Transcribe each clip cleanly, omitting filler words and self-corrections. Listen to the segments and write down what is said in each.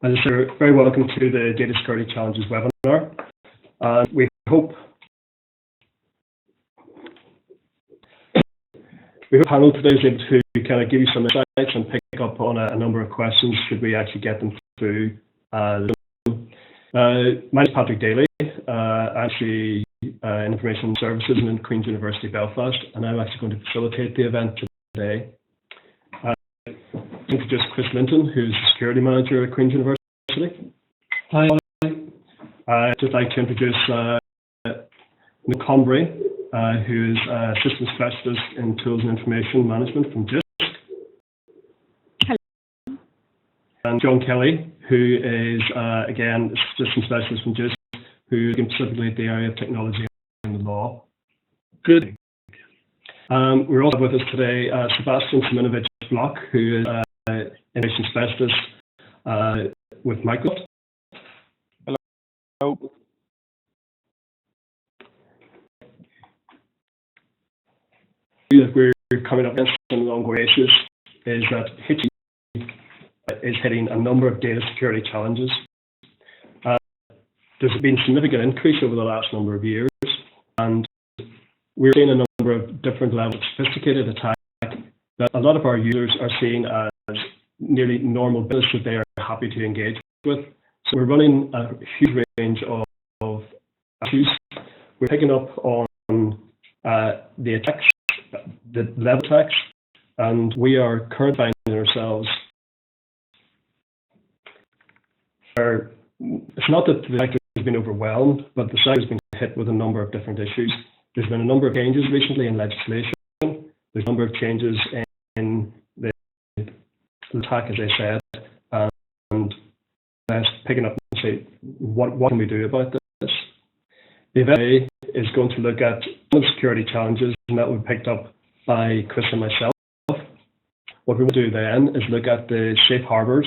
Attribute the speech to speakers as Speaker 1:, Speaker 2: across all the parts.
Speaker 1: As I said, very welcome to the Data Security Challenges webinar. We hope the panel today is able to kind of give you some insights and pick up on a number of questions should we actually get them through. My name is Patrick Daly, actually in Information Services in Queen's University Belfast, and I'm actually going to facilitate the event today. Introduce Chris Linton, who's the Security Manager at Queen's University.
Speaker 2: Hi.
Speaker 1: I'd just like to introduce Nick Combray, who is Assistant Specialist in Tools and Information Management from GISC.
Speaker 3: Hello.
Speaker 1: And John Kelly, who is, again, Assistant Specialist from GISC, who is specifically the area of technology and the law.
Speaker 2: Good.
Speaker 1: We're also with us today, Sebastian Simonovich Block, who is Innovation Specialist with Microsoft.
Speaker 2: Hello.
Speaker 1: That we're coming up against on an ongoing basis is that HIT is hitting a number of data security challenges. There's been a significant increase over the last number of years, and we're seeing a number of different levels of sophisticated attack that a lot of our users are seeing as nearly normal business that they are happy to engage with. So we're running a huge range of issues. We're picking up on the attacks, the level attacks, and we are currently finding ourselves where it's not that the sector has been overwhelmed, but the sector has been hit with a number of different issues. There's been a number of changes recently in legislation. There's a number of changes in the attack, as I said, and picking up and say, what can we do about this? The event today is going to look at some security challenges, and that will be picked up by Chris and myself. What we will do then is look at the safe harbours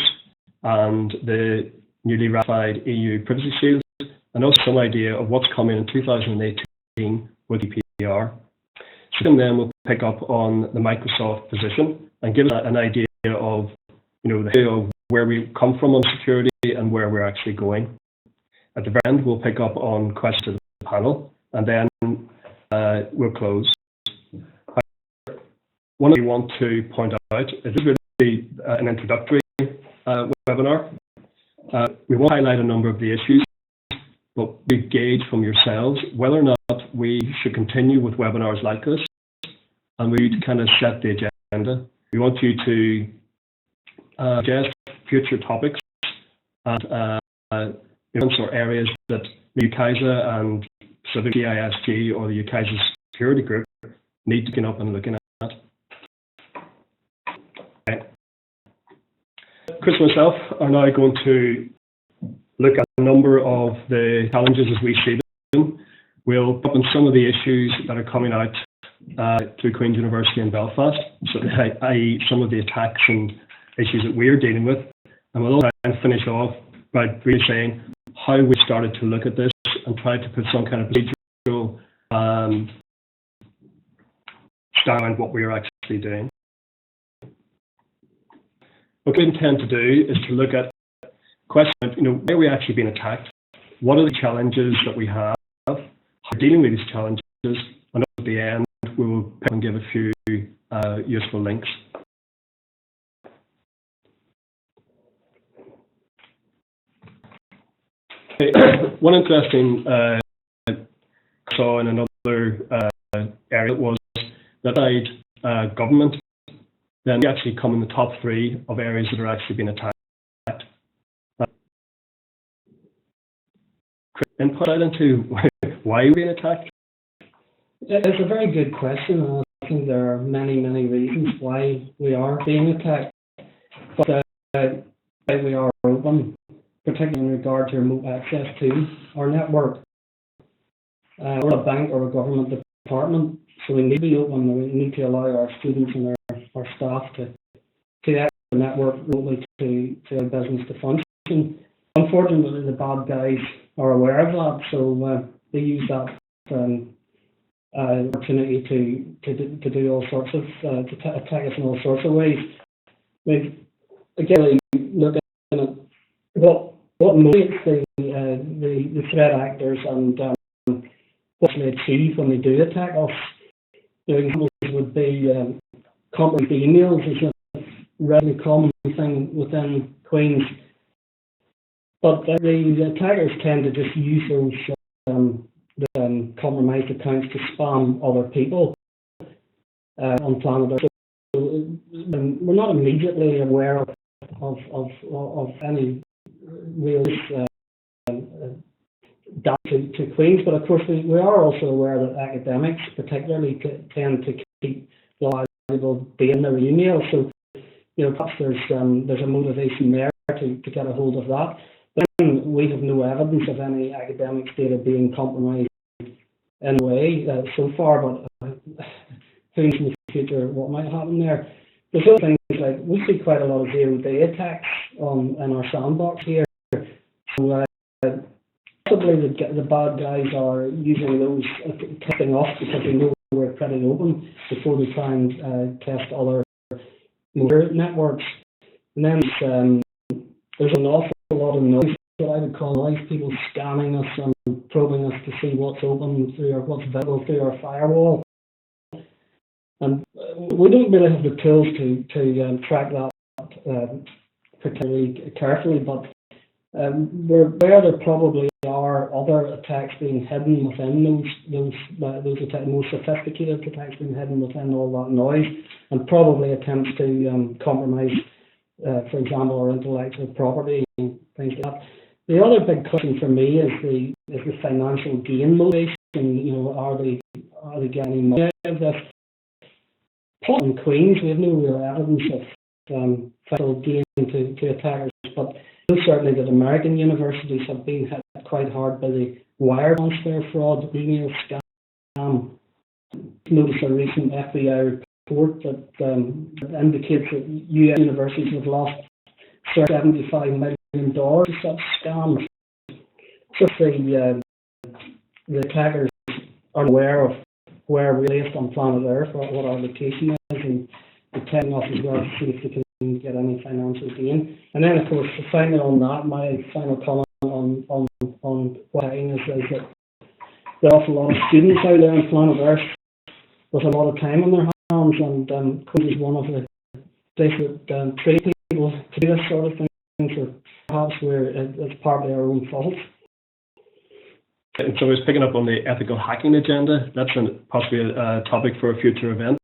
Speaker 1: and the newly ratified EU privacy shield, and also some idea of what's coming in 2018 with GDPR. Second, then we'll pick up on the Microsoft position and give us an idea of, where we come from on security and where we're actually going. At the very end, we'll pick up on questions to the panel, and then we'll close. One thing we want to point out is this is really an introductory webinar. We won't highlight a number of the issues, but we gauge from yourselves whether or not we should continue with webinars like this, and we kind of set the agenda. We want you to suggest future topics and events or areas that the UCISA and specifically CISG or the UCISA security group need to get up and looking at. Okay. Chris and myself are now going to look at a number of the challenges as we see them. We'll pick up on some of the issues that are coming out through Queen's University in Belfast, so i.e. some of the attacks and issues that we're dealing with. And we'll try and finish off by really saying how we started to look at this and try to put some kind of procedural style on what we are actually doing. What we intend to do is to look at questions, where we actually been attacked, what are the challenges that we have, how we're dealing with these challenges, and at the end we will pick and give a few useful links. One interesting saw in another area was that government, then we actually come in the top 3 of areas that are actually being attacked. Input into why we're being attacked?
Speaker 2: It's a very good question, and I think there are many, many reasons why we are being attacked. But we are open, particularly in regard to remote access to our network. We're a bank or a government department, so we need to be open. We need to allow our students and our staff to access the network remotely to our business to function. Unfortunately, the bad guys are aware of that, so they use that opportunity to do all sorts of to attack us in all sorts of ways. We've again looked at what motivates the threat actors and what they achieve when they do attack us. Examples would be compromised emails is a really common thing within Queen's. But the attackers tend to just use those compromised accounts to spam other people on planet Earth. So we're not immediately aware of any real damage to Queen's, but of course we are also aware that academics particularly tend to keep valuable data in their emails. So perhaps there's a motivation there to get a hold of that. But we have no evidence of any academics' data being compromised in a way so far, but who knows in the future what might happen there. There's other things like we see quite a lot of zero-day attacks in our sandbox here. So possibly the bad guys are using those, tipping off because they know we're pretty open before they try and test other networks. And then there's an awful lot of noise that I would call noise, people scanning us and probing us to see what's open through or what's visible through our firewall. And we don't really have the tools to track that particularly carefully, but we're aware there probably are other attacks being hidden within those attacks, more sophisticated attacks being hidden within all that noise, and probably attempts to compromise, for example, our intellectual property and things like that. The other big question for me is the financial gain motivation. Are they getting money out of this? In Queen's, we have no real evidence of financial gain to attackers, but certainly that American universities have been hit quite hard by the wire transfer fraud, email scam. Notice a recent FBI report that indicates that US universities have lost $75 million to such scams. So the attackers are aware of where we're placed on planet Earth, what our location is, and telling us as well to see if they can get any financial gain. And then, of course, finally on that, my final comment on what I think is that there are an awful lot of students out there on planet Earth with a lot of time on their hands, and Queen's is one of the places that train people to do this sort of thing, or perhaps it's partly our own fault.
Speaker 1: And so I was picking up on the ethical hacking agenda. That's possibly a topic for a future event,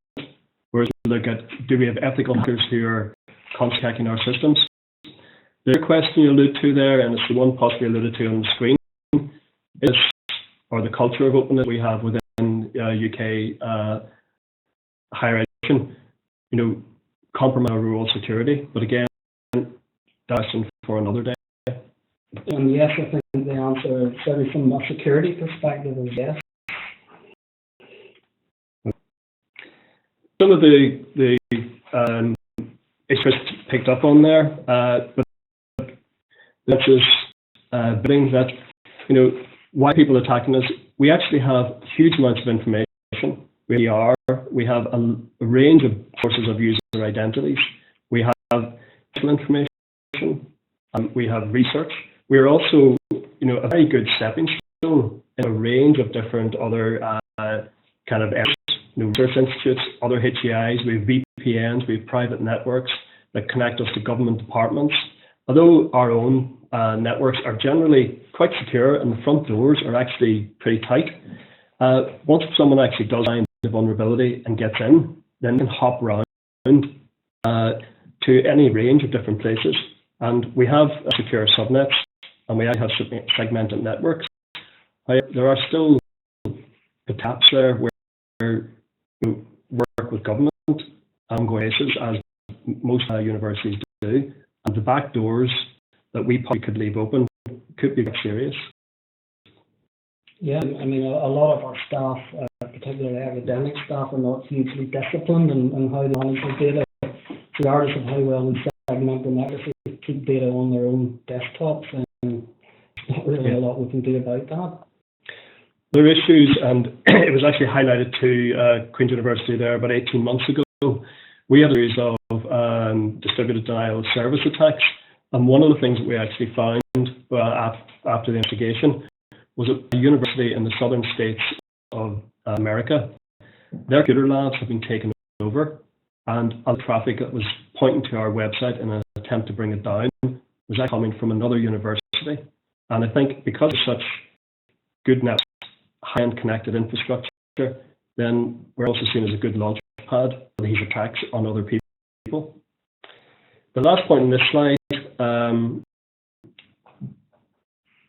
Speaker 1: where we look at, do we have ethical hackers who are constantly hacking our systems? The other question you allude to there, and it's the one possibly alluded to on the screen, is the culture of openness we have within UK higher education, compromise our rural security. But again, that's for another day.
Speaker 2: And yes, I think the answer, certainly from a security perspective, is yes. Some
Speaker 1: of the issues picked up on there, but this is brings that, why people are attacking us. We actually have huge amounts of information. We have a range of sources of user identities. We have information. We have research. We're also, a very good stepping stone in a range of different other kind of areas, research institutes, other HCIs. We have VPNs, we have private networks that connect us to government departments. Although our own networks are generally quite secure and the front doors are actually pretty tight, once someone actually does find the vulnerability and gets in, then they can hop around to any range of different places. And we have secure subnets, and we have segmented networks. There are still gaps there where we work with government and places, as most universities do, and the back doors that we probably could leave open could be serious. Yeah, I mean, a lot of our staff, particularly academic staff, are not hugely disciplined in how they manage their data, regardless of how well we segment the networks. They keep data on their own desktops, and there's not really a lot we can do about that. There are issues, and it was actually highlighted to Queen's University there about 18 months ago. We had a series of distributed denial of service attacks, and one of the things that we actually found after the investigation was a university in the southern states of America. Their computer labs have been taken over, and all the traffic that was pointing to our website in an attempt to bring it down was actually coming from another university. And I think because of such good net, high-end connected infrastructure, then we're also seen as a good launch pad for these attacks on other people. The last point in this slide, kind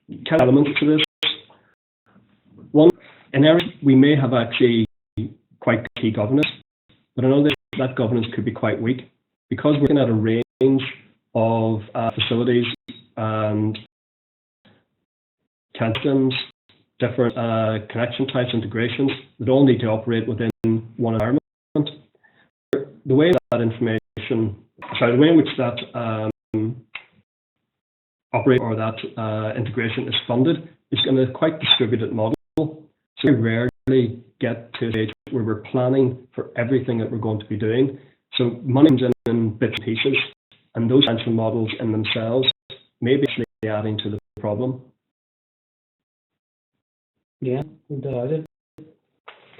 Speaker 1: of elements to this. One, in areas we may have actually quite key governance, but I know that governance could be quite weak because we're looking at a range of facilities and connections, different connection types, integrations that all need to operate within one environment. The way that the way in which that operate or that integration is funded is going to be quite distributed model. So we rarely get to a stage where we're planning for everything that we're going to be doing. So money comes in bits and pieces, and those financial models in themselves may be actually adding to the problem.
Speaker 2: Yeah, without it.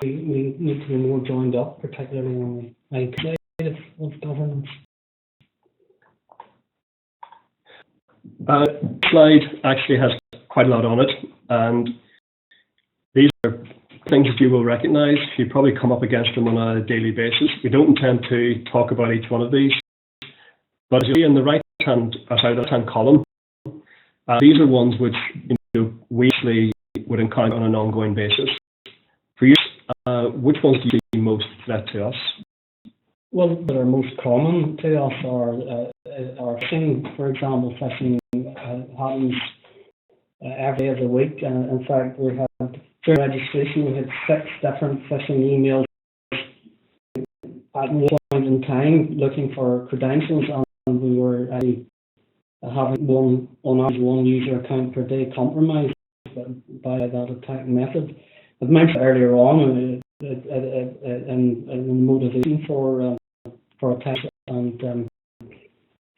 Speaker 2: We need to be more joined up, particularly on the IT side of governance.
Speaker 1: Slide actually has quite a lot on it, and these are things that you will recognize. You probably come up against them on a daily basis. We don't intend to talk about each one of these, but as you see in the left-hand column, these are ones which we actually would encounter on an ongoing basis. For you, which ones do you see most threat to us?
Speaker 2: Well, that are most common to us are phishing, for example. Phishing happens every day of the week. In fact, we had during registration we had 6 different phishing emails at one point in time looking for credentials, and we were having one user account per day compromised by that attack method. I've mentioned earlier on in the motivation for attacks, and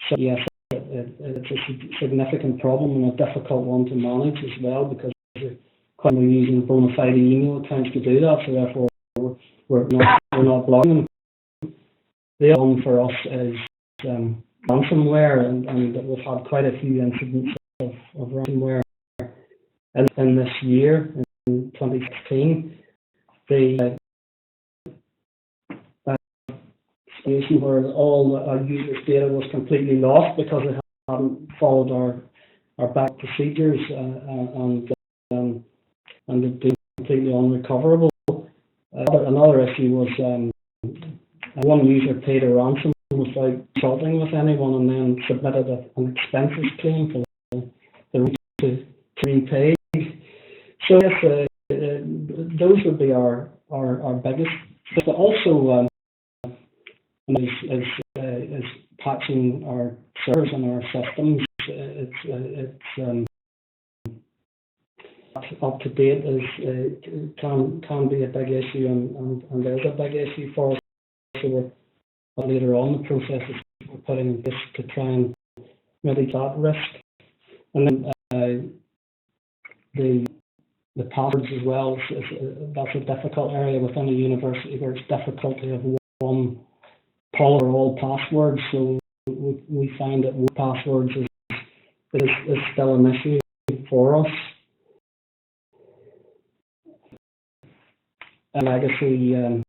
Speaker 2: so yes, it's a significant problem and a difficult one to manage as well, because we're using bona fide email accounts to do that, so therefore we're not blocking them. The other one for us is ransomware, and we've had quite a few incidents of ransomware in this year, in 2016. The situation where all our users' data was completely lost because they hadn't followed our back procedures, and it'd be completely unrecoverable. Another issue was one user paid a ransom without consulting with anyone, and then submitted an expenses claim for the rate to repay. So yes, those would be our biggest. But also is patching our servers and our systems. It's up to date can be a big issue, and there's a big issue for us. So we're later on the processes we're putting in place to try and mitigate that risk. And then the passwords as well, that's a difficult area within a university where it's difficult to have one policy for all passwords. So we find that passwords is still an issue for us. And legacy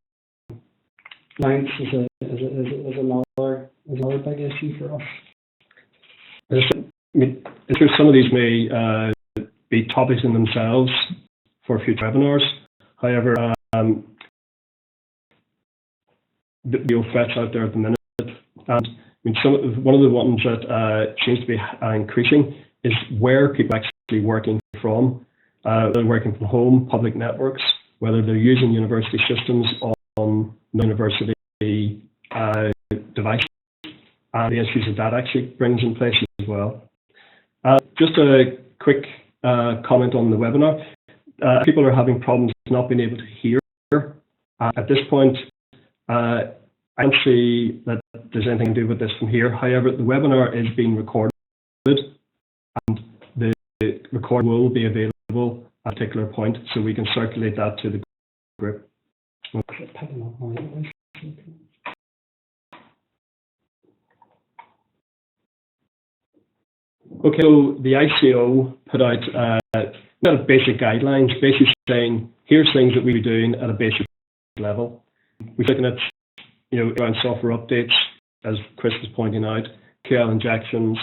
Speaker 2: mounts is another big issue for us.
Speaker 1: I'm sure some of these may be topics in themselves for future webinars. However, the threats out there at the minute, and one of the ones that seems to be increasing is where people are actually working from. They're working from home, public networks, whether they're using university systems on university devices, and the issues that actually brings in place as well. Just a quick comment on the webinar. People are having problems not being able to hear. At this point, I don't see that there's anything to do with this from here. However, the webinar is being recorded, and the recording will be available at a particular point, so we can circulate that to the group. Okay, so the ICO put out basic guidelines, basically saying, here's things that we be doing at a basic level. We're looking at, around software updates, as Chris was pointing out, QL injections,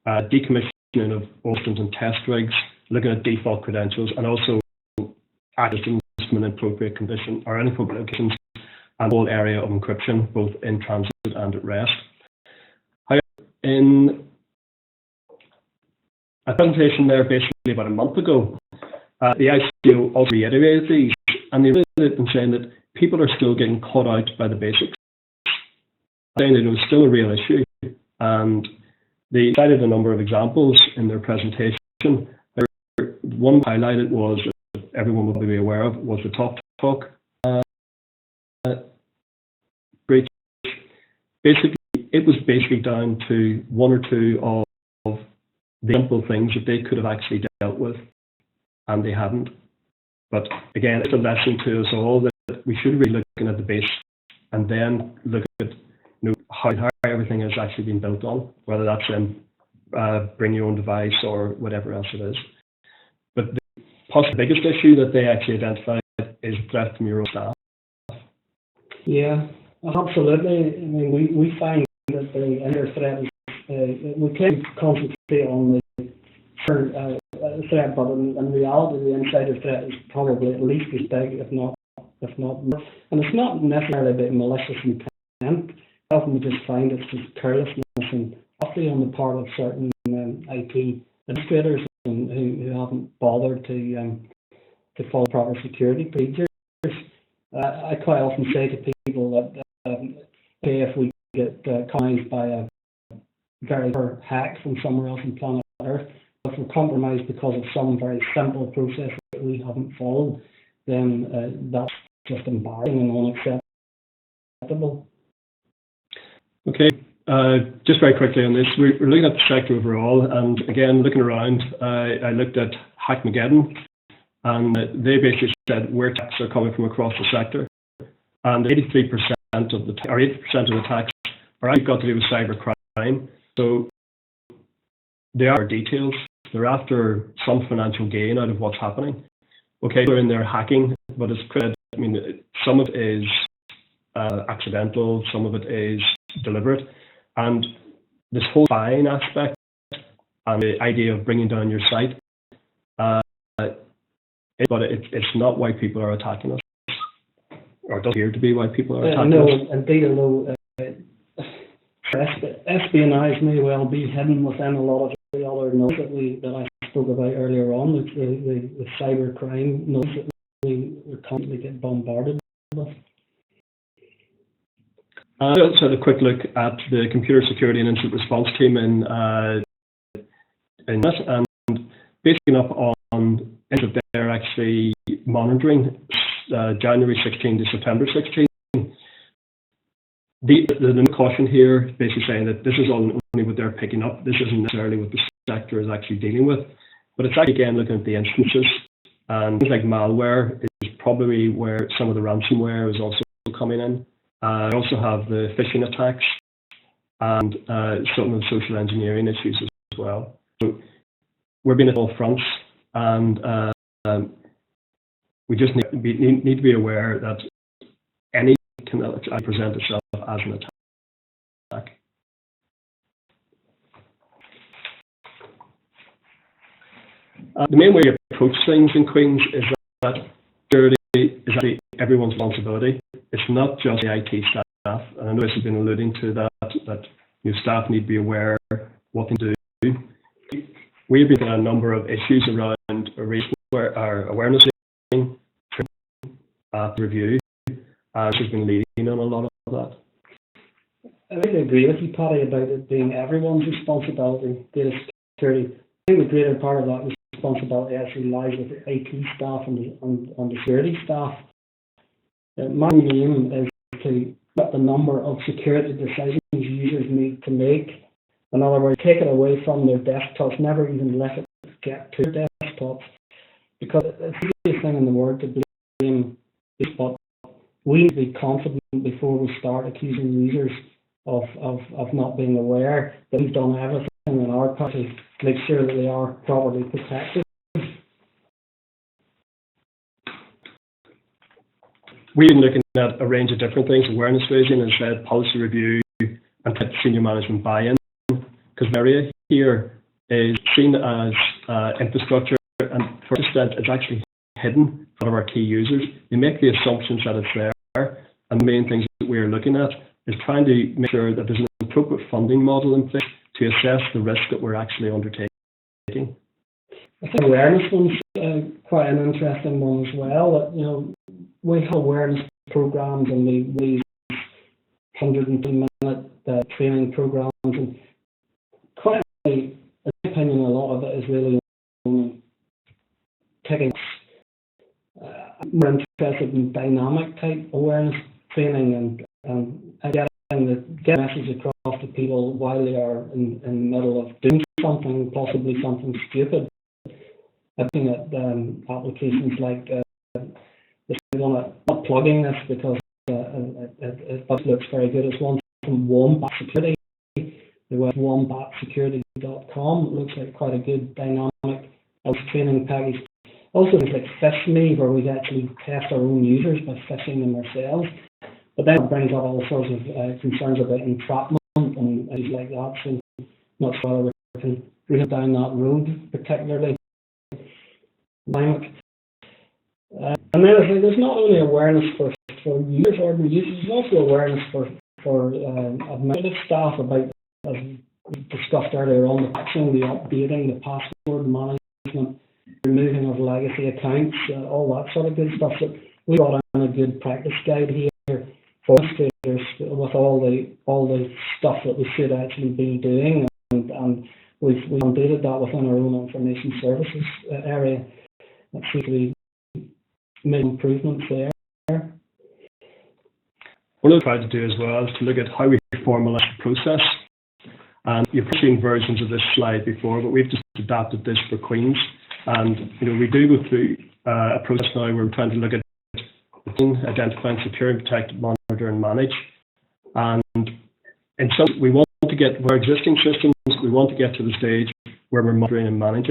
Speaker 1: decommissioning of old systems and test rigs, looking at default credentials, and also access to an appropriate condition or inappropriate locations, and the whole area of encryption, both in transit and at rest. In a presentation there basically about a month ago, the ICO also reiterated these, and they reiterated in saying that people are still getting caught out by the basics, saying that it was still a real issue, and they cited a number of examples in their presentation. One highlighted was, that everyone will be aware of, was the talk breach. Basically, it was basically down to one or two of the simple things that they could have actually dealt with, and they hadn't. But again, it's a lesson to us all that we should be looking at the base and then look at how everything has actually been built on, whether that's in bring your own device or whatever else it is. But the possibly biggest issue that they actually identified is threat from your own staff.
Speaker 2: Yeah, absolutely. I mean, we find that the inner threat is, we can concentrate on the threat, but in reality, the insider threat is probably at least as big, if not more. And it's not necessarily about malicious intent. Often we just find it's just carelessness and often on the part of certain IT administrators who haven't bothered to follow proper security procedures. I quite often say to people that if we get compromised by a very hack from somewhere else on planet Earth, if we're compromised because of some very simple process that we haven't followed, then that's just embarrassing and unacceptable. Okay,
Speaker 1: just very quickly on this, we're looking at the sector overall, and again, looking around, I looked at Hackmageddon, and they basically said where attacks are coming from across the sector, and 83% of the 80% of attacks are actually got to do with cyber crime. So they are details. They're after some financial gain out of what's happening. Okay, they're in there hacking, but as Chris said, I mean, some of it is accidental, some of it is deliberate, and this whole spying aspect and the idea of bringing down your site, but it's not why people are attacking us, or it doesn't appear to be why people are attacking us.
Speaker 2: Indeed, although espionage may well be hidden within a lot of the other nodes that I spoke about earlier on, the cyber crime nodes that we constantly get bombarded with.
Speaker 1: I also had a quick look at the computer security and incident response team in this, and basically up on they're actually monitoring January 16 to September 16. The caution here is basically saying that this is only what they're picking up. This isn't necessarily what the sector is actually dealing with, but it's actually again looking at the instances, and things like malware is probably where some of the ransomware is also coming in. I also have the phishing attacks and some of the social engineering issues as well. So we're being at all fronts, and we just need to be aware that any can actually present itself as an attack. The main way to approach things in Queen's is that security is actually everyone's responsibility. It's not just the IT staff, and I know this has been alluding to that your staff need to be aware what they do. We've been looking at a number of issues around our awareness review, and she's been leading on a lot of that.
Speaker 2: I really agree with you, Paddy, about it being everyone's responsibility, data security. I think the greater part of that responsibility actually lies with the IT staff and the security staff. My aim is to cut the number of security decisions users need to make. In other words, take it away from their desktops, never even let it get to their desktops, because it's the easiest thing in the world to blame this, but we need to be confident before we start accusing users of not being aware that we've done everything in our part to make sure that they are properly protected.
Speaker 1: We've been looking at a range of different things: awareness raising, as I said, policy review, and senior management buy-in. Because the area here is seen as infrastructure, and for the extent it's actually hidden from our key users. We make the assumptions that it's there, and the main things that we're looking at is trying to make sure that there's an appropriate funding model in place to assess the risk that we're actually undertaking.
Speaker 2: I think awareness one's quite an interesting one as well. You know, we have awareness programs, and we use 110-minute training programs, and quite, in my opinion, a lot of it is really on taking. I'm more interested in dynamic type awareness training and getting the message across to people while they are in the middle of doing something, possibly something stupid. Looking at applications like not plugging this because it looks very good. It's one from Wombat Security. The web wombatsecurity.com. It looks like quite a good dynamic training package. Also things like Fish Me, where we actually test our own users by phishing them ourselves. But then it brings up all sorts of concerns about entrapment and things like that. So not sure whether we can read down that road particularly. And then I think there's not only awareness for users, ordinary users, there's also awareness for administrative staff about, as we discussed earlier on, the patching, the updating, the password management, removing of legacy accounts, all that sort of good stuff. So we got in a good practice guide here for administrators with all the stuff that we should actually be doing, and we've updated that within our own information services area. That seems to be made improvements there.
Speaker 1: What I've tried to do as well is to look at how we formalize the process. And you've seen versions of this slide before, but we've just adapted this for Queen's. And we do go through a process now where we're trying to look at identifying, secure, and protect, monitor, and manage. And in some, we want to get with our existing systems, we want to get to the stage where we're monitoring and managing.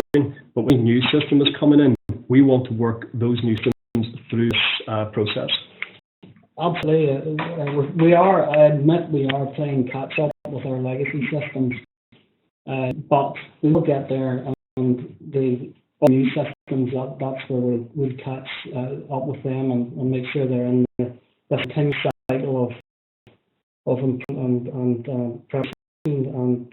Speaker 1: But when a new system is coming in, we want to work those new systems through this process.
Speaker 2: Absolutely. I admit we are playing catch up with our legacy systems, but we will get there, and the new systems, that's where we'll catch up with them and make sure they're in the continuous cycle of improvement and progression, and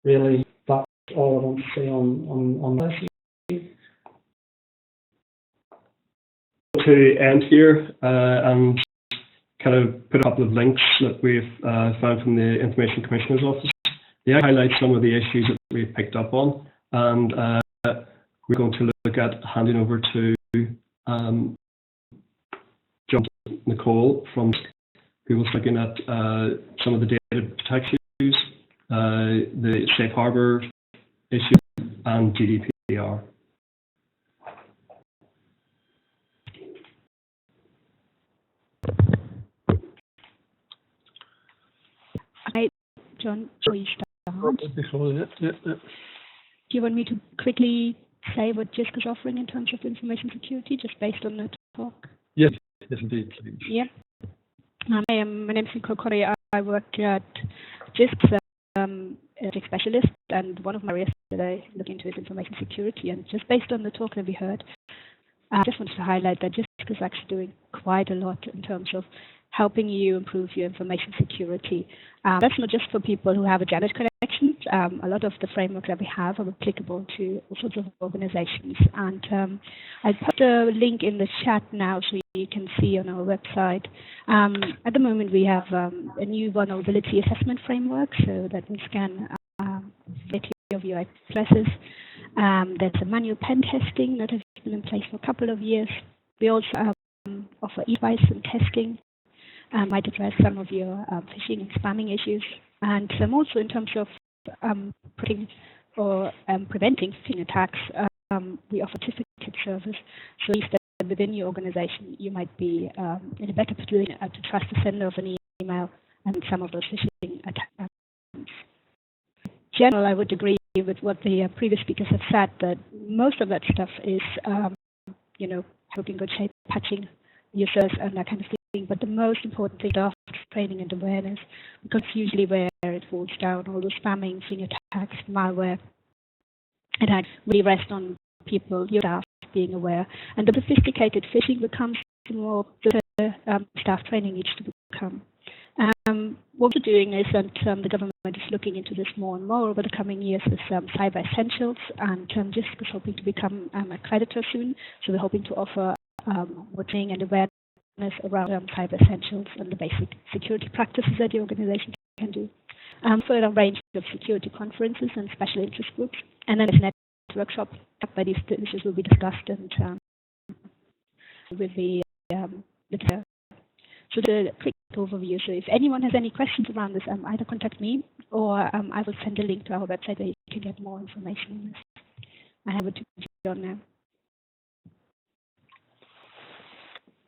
Speaker 2: really that's all I want to say on this.
Speaker 1: To end here and kind of put a couple of links that we've found from the Information Commissioner's Office. They highlight some of the issues that we've picked up on, and we're going to look at handing over to John Nicole who was looking at some of the data protection issues, the Safe Harbour issue, and GDPR.
Speaker 3: Hi, John, shall we start? Do you want me to quickly say what GISC is offering in terms of information security, just based on the talk?
Speaker 4: Yes, indeed, please.
Speaker 3: Yeah. My name is Nicole Corey. I work at GISC, a tech specialist, and one of my areas that I look into is information security. And just based on the talk that we heard, I just wanted to highlight that GISC is actually doing quite a lot in terms of helping you improve your information security. That's not just for people who have a Janet connection. A lot of the frameworks that we have are applicable to all sorts of organizations. And I put a link in the chat now so you can see on our website. At the moment, we have a new vulnerability assessment framework so that we scan of your addresses. There's a manual pen testing that has been in place for a couple of years. We also offer e-device and testing. Might address some of your phishing and spamming issues, and also in terms of putting or preventing phishing attacks, we offer certificate service. So at least that within your organization, you might be in a better position to trust the sender of an email and some of those phishing attacks. In general, I would agree with what the previous speakers have said, that most of that stuff is, helping good shape, patching users and that kind of thing. But the most important thing is training and awareness, because usually where it falls down, all the spamming, phishing attacks, malware, and that really rest on people, your staff, being aware. And the sophisticated phishing becomes the more the staff training needs to become. What we're doing is, and the government is looking into this more and more over the coming years, is Cyber Essentials, and JISC is hoping to become a creditor soon. So we're hoping to offer more training and awareness around Cyber Essentials and the basic security practices that the organization can do. For a range of security conferences and special interest groups. And then there's a workshop where these issues will be discussed and with the so the quick overview. So if anyone has any questions around this, either contact me or I will send a link to our website where you can get more information on this. I have it to John now.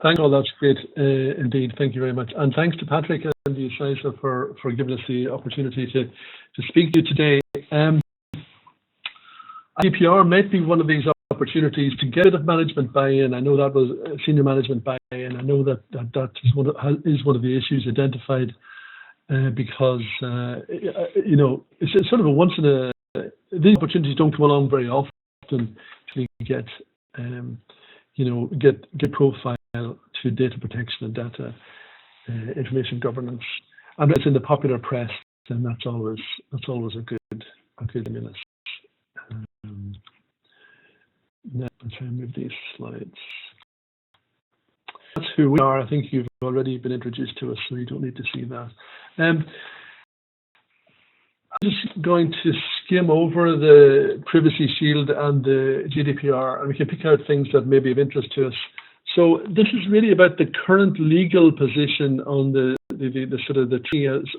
Speaker 4: Thank you all. That's great indeed. Thank you very much. And thanks to Patrick and the UCISA for giving us the opportunity to speak to you today. GDPR might be one of these opportunities to get a bit of management buy-in. I know that was senior management buy-in. I know that is one of the issues identified because it's sort of a once in a. These opportunities don't come along very often to get get profile to data protection and data information governance, and it's in the popular press, then that's always a good stimulus. Now I'm trying to move these slides. That's who we are. I think you've already been introduced to us, so you don't need to see that. I'm just going to skim over the Privacy Shield and the GDPR, and we can pick out things that may be of interest to us. So this is really about the current legal position on the sort of the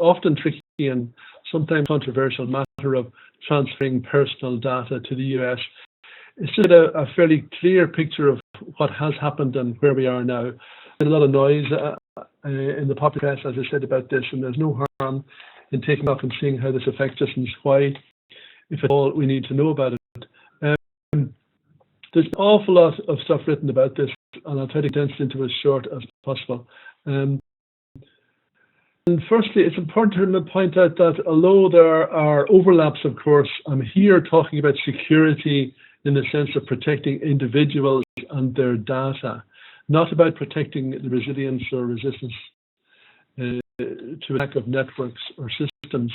Speaker 4: often tricky and sometimes controversial matter of transferring personal data to the US. It's just a fairly clear picture of what has happened and where we are now. There's a lot of noise in the popular press, as I said, about this, and there's no harm in taking off and seeing how this affects us and why, if at all, we need to know about it. There's an awful lot of stuff written about this, and I'll try to condense it into as short as possible. And firstly, it's important to point out that although there are overlaps, of course, I'm here talking about security in the sense of protecting individuals and their data, not about protecting the resilience or resistance to attack of networks or systems.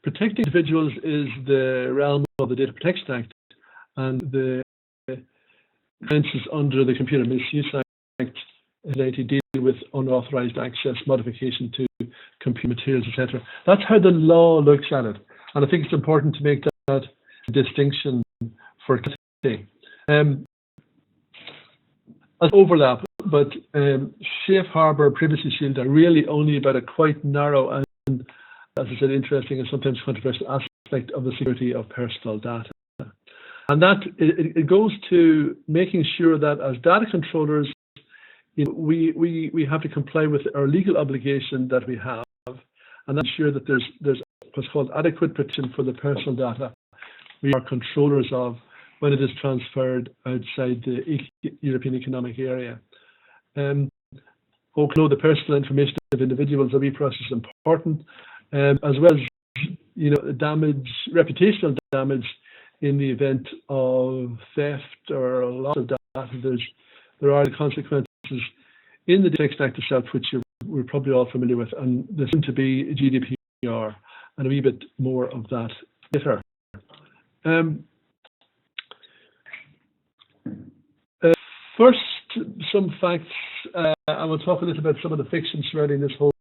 Speaker 4: Protecting individuals is the realm of the Data Protection Act, and the offences under the Computer Misuse Act to deal with unauthorized access, modification to computer materials, etc. That's how the law looks at it, and I think it's important to make that distinction for today. As overlap, but Safe Harbour, Privacy Shield are really only about a quite narrow and, as I said, interesting and sometimes controversial aspect of the security of personal data. And that it goes to making sure that as data controllers, we have to comply with our legal obligation that we have, and ensure that there's what's called adequate protection for the personal data we are controllers of when it is transferred outside the European Economic Area. Although the personal information of individuals that we process is important, as well as damage, reputational damage in the event of theft or loss of data. There are the consequences in the Data Protection Act itself, which we're probably all familiar with, and there's going to be GDPR, and a wee bit more of that later. First, some facts. I will talk a little about some of the fiction surrounding this whole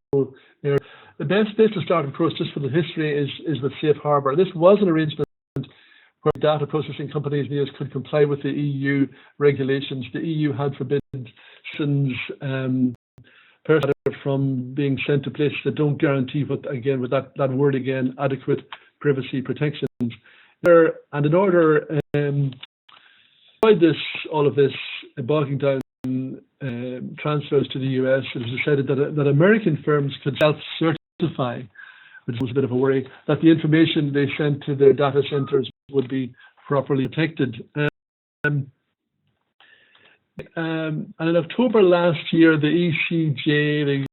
Speaker 4: area. The best place to start, of course, just for the history, is with Safe Harbour. This was an arrangement where data processing companies in the US could comply with the EU regulations. The EU had forbidden citizens personal data from being sent to places that don't guarantee, with that word again, adequate privacy protections. And in order to avoid all of this bogging down transfers to the US, it was decided that American firms could self-certify, which was a bit of a worry, that the information they sent to their data centers would be properly protected. And in October last year, the ECJ, the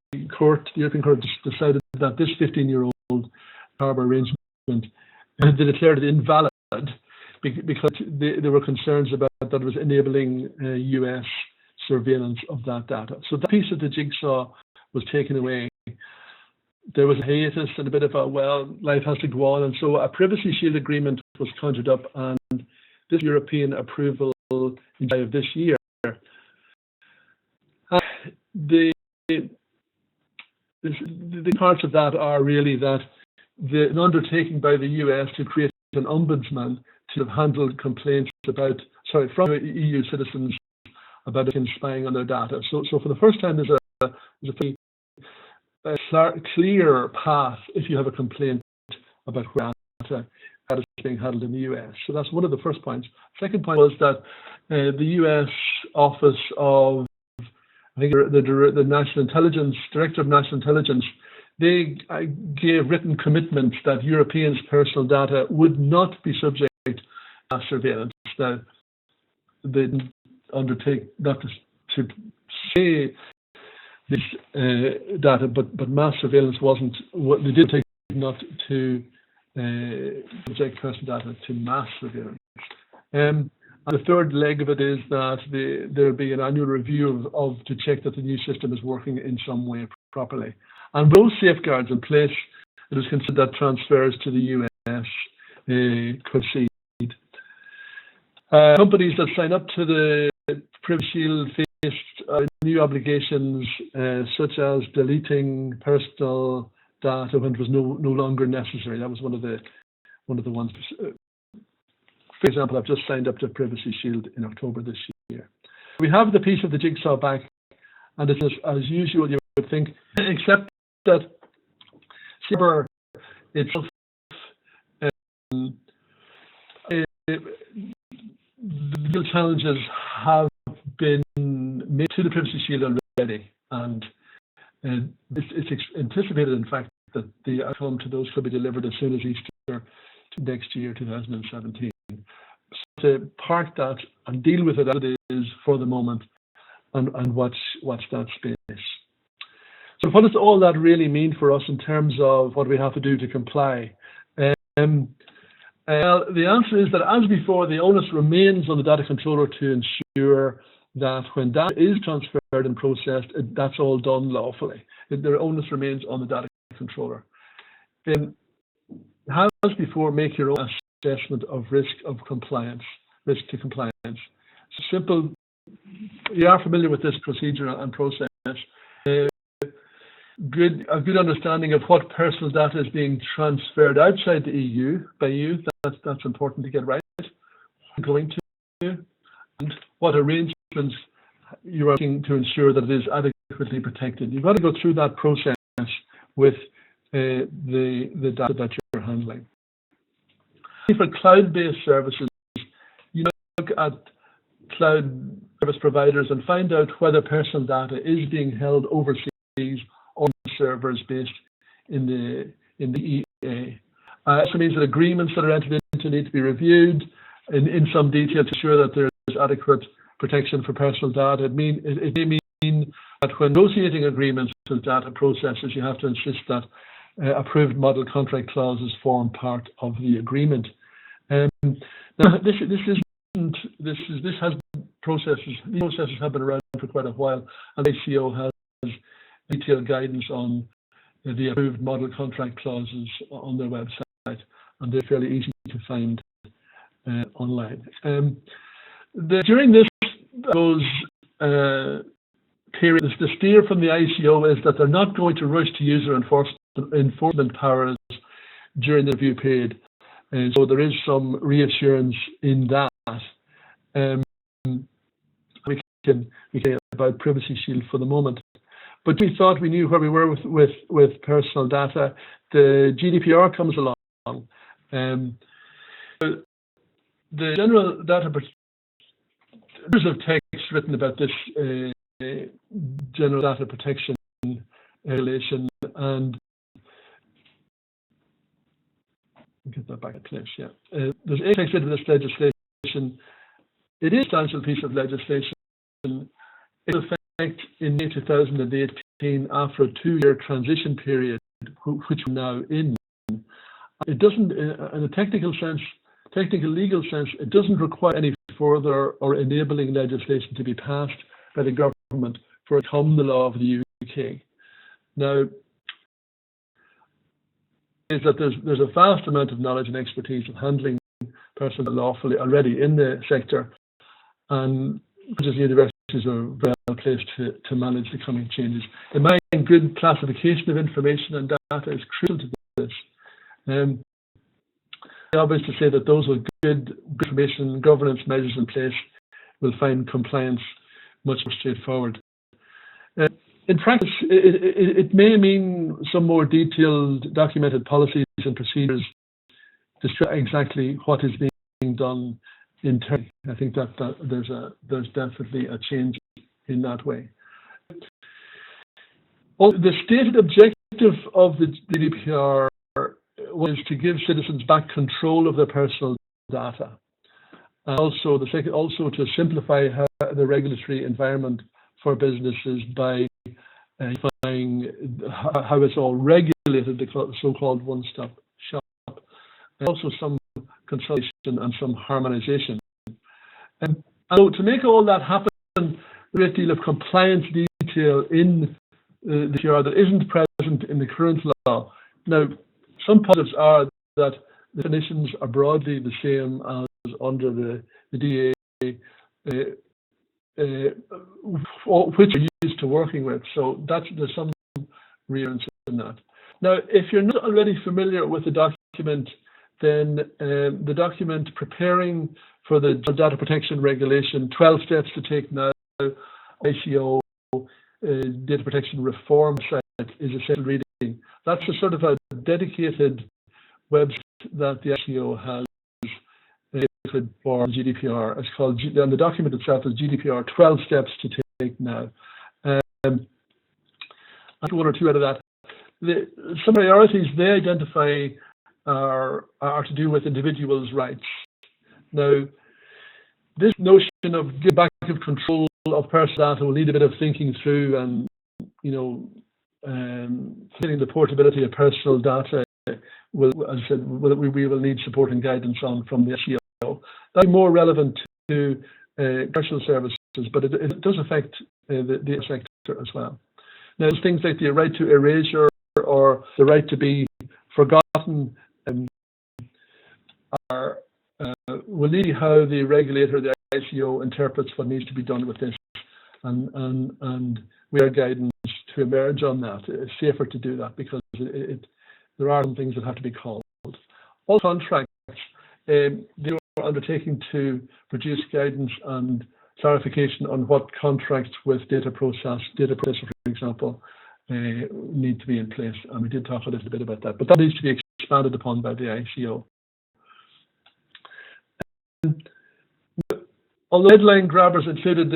Speaker 4: European Court, decided that this 15-year-old Harbour arrangement, they declared it invalid because there were concerns about that it was enabling US surveillance of that data. So that piece of the jigsaw was taken away. There was a hiatus and a bit of a, well, life has to go on. And so a Privacy Shield agreement was conjured up, and this European approval in July of this year. The parts of that are really that an undertaking by the US to create an ombudsman to have handled complaints from EU citizens about spying on their data. So for the first time, there's a clear path if you have a complaint about where data is being handled in the US. So that's one of the first points. Second point was that the US Office of, I think, the National Intelligence, Director of National Intelligence, they gave written commitments that Europeans' personal data would not be subject to surveillance. Now, they didn't undertake not to say this data, but mass surveillance wasn't what they did take, not to subject personal data to mass surveillance. And the third leg of it is that there will be an annual review to check that the new system is working in some way properly. And with those safeguards in place, it was considered that transfers to the US could proceed. Companies that sign up to the Privacy Shield faced new obligations such as deleting personal data when it was no longer necessary. That was one of the ones. For example, I've just signed up to Privacy Shield in October this year. We have the piece of the jigsaw back, and it's as usual, you would think, except that cyber itself, the real challenges have been made to the Privacy Shield already, and it's anticipated, in fact, that the outcome to those could be delivered as soon as Easter next year, 2017. So to park that and deal with it as it is for the moment, and watch that space. So what does all that really mean for us in terms of what we have to do to comply? The answer is that, as before, the onus remains on the data controller to ensure that when data is transferred and processed, that's all done lawfully. The onus remains on the data controller. As before, make your own assessment of risk to compliance. So simple. You are familiar with this procedure and process. A good understanding of what personal data is being transferred outside the EU by you. That's important to get right. Going to, and what arrangements you're working to ensure that it is adequately protected. You've got to go through that process with the data that you're handling. For cloud-based services, you look at cloud service providers and find out whether personal data is being held overseas on servers based in the EA. So means that agreements that are entered into need to be reviewed in some detail to ensure that there is adequate protection for personal data. It may mean that when negotiating agreements with data processors, you have to insist that approved model contract clauses form part of the agreement. Now, these processes have been around for quite a while, and ICO has detailed guidance on the approved model contract clauses on their website, and they're fairly easy to find online. During this period, the steer from the ICO is that they're not going to rush to user enforcement powers during the review period, and so there is some reassurance in that. We can say about Privacy Shield for the moment. But we thought we knew where we were with personal data. The GDPR comes along. The general data, there's of text written about this general data protection regulation, and get that back in place. Yeah, there's a text written in this legislation. It is a substantial piece of legislation. It effect in May 2018 after a 2-year transition period, which we're now in. It doesn't, in a technical legal sense, it doesn't require any further or enabling legislation to be passed by the government for it to become the law of the UK. Now, is that there's a vast amount of knowledge and expertise of handling personal lawfully already in the sector, and British universities are very well placed to manage the coming changes. In my mind, good classification of information and data is crucial to this. It's obvious to say that those with good information governance measures in place will find compliance much more straightforward. In practice, it may mean some more detailed documented policies and procedures to show exactly what is being done internally. I think that there's definitely a change in that way. The stated objective of the GDPR was to give citizens back control of their personal data, and also to simplify the regulatory environment for businesses by defining how it's all regulated, the so-called one-stop shop, and also some consolidation and some harmonization. And so to make all that happen, a great deal of compliance detail in the GDPR that isn't present in the current law. Now, some positives are that the definitions are broadly the same as under the DA, which are used to working with. So there's some reassurance in that. Now, if you're not already familiar with the document, then the document preparing for the data protection regulation, 12 steps to take now, ICO data protection reform site is essential reading. That's a sort of a dedicated website that the ICO has for GDPR. It's called, and the document itself is GDPR 12 steps to take now. One or two out of that. Some priorities they identify are to do with individuals' rights. Now, this notion of giving back of control of personal data will need a bit of thinking through, and getting the portability of personal data will, as I said, we will need support and guidance on from the SEO. That'll be more relevant to commercial services, but it does affect the sector as well. Now, things like the right to erasure or the right to be forgotten will need how the regulator, the ICO, interprets what needs to be done with this, and we are guidance to emerge on that. It's safer to do that because there are some things that have to be called. All contracts, they are undertaking to produce guidance and clarification on what contracts with data processor, for example, need to be in place. And we did talk a little bit about that, but that needs to be expanded upon by the ICO. Although headline grabbers included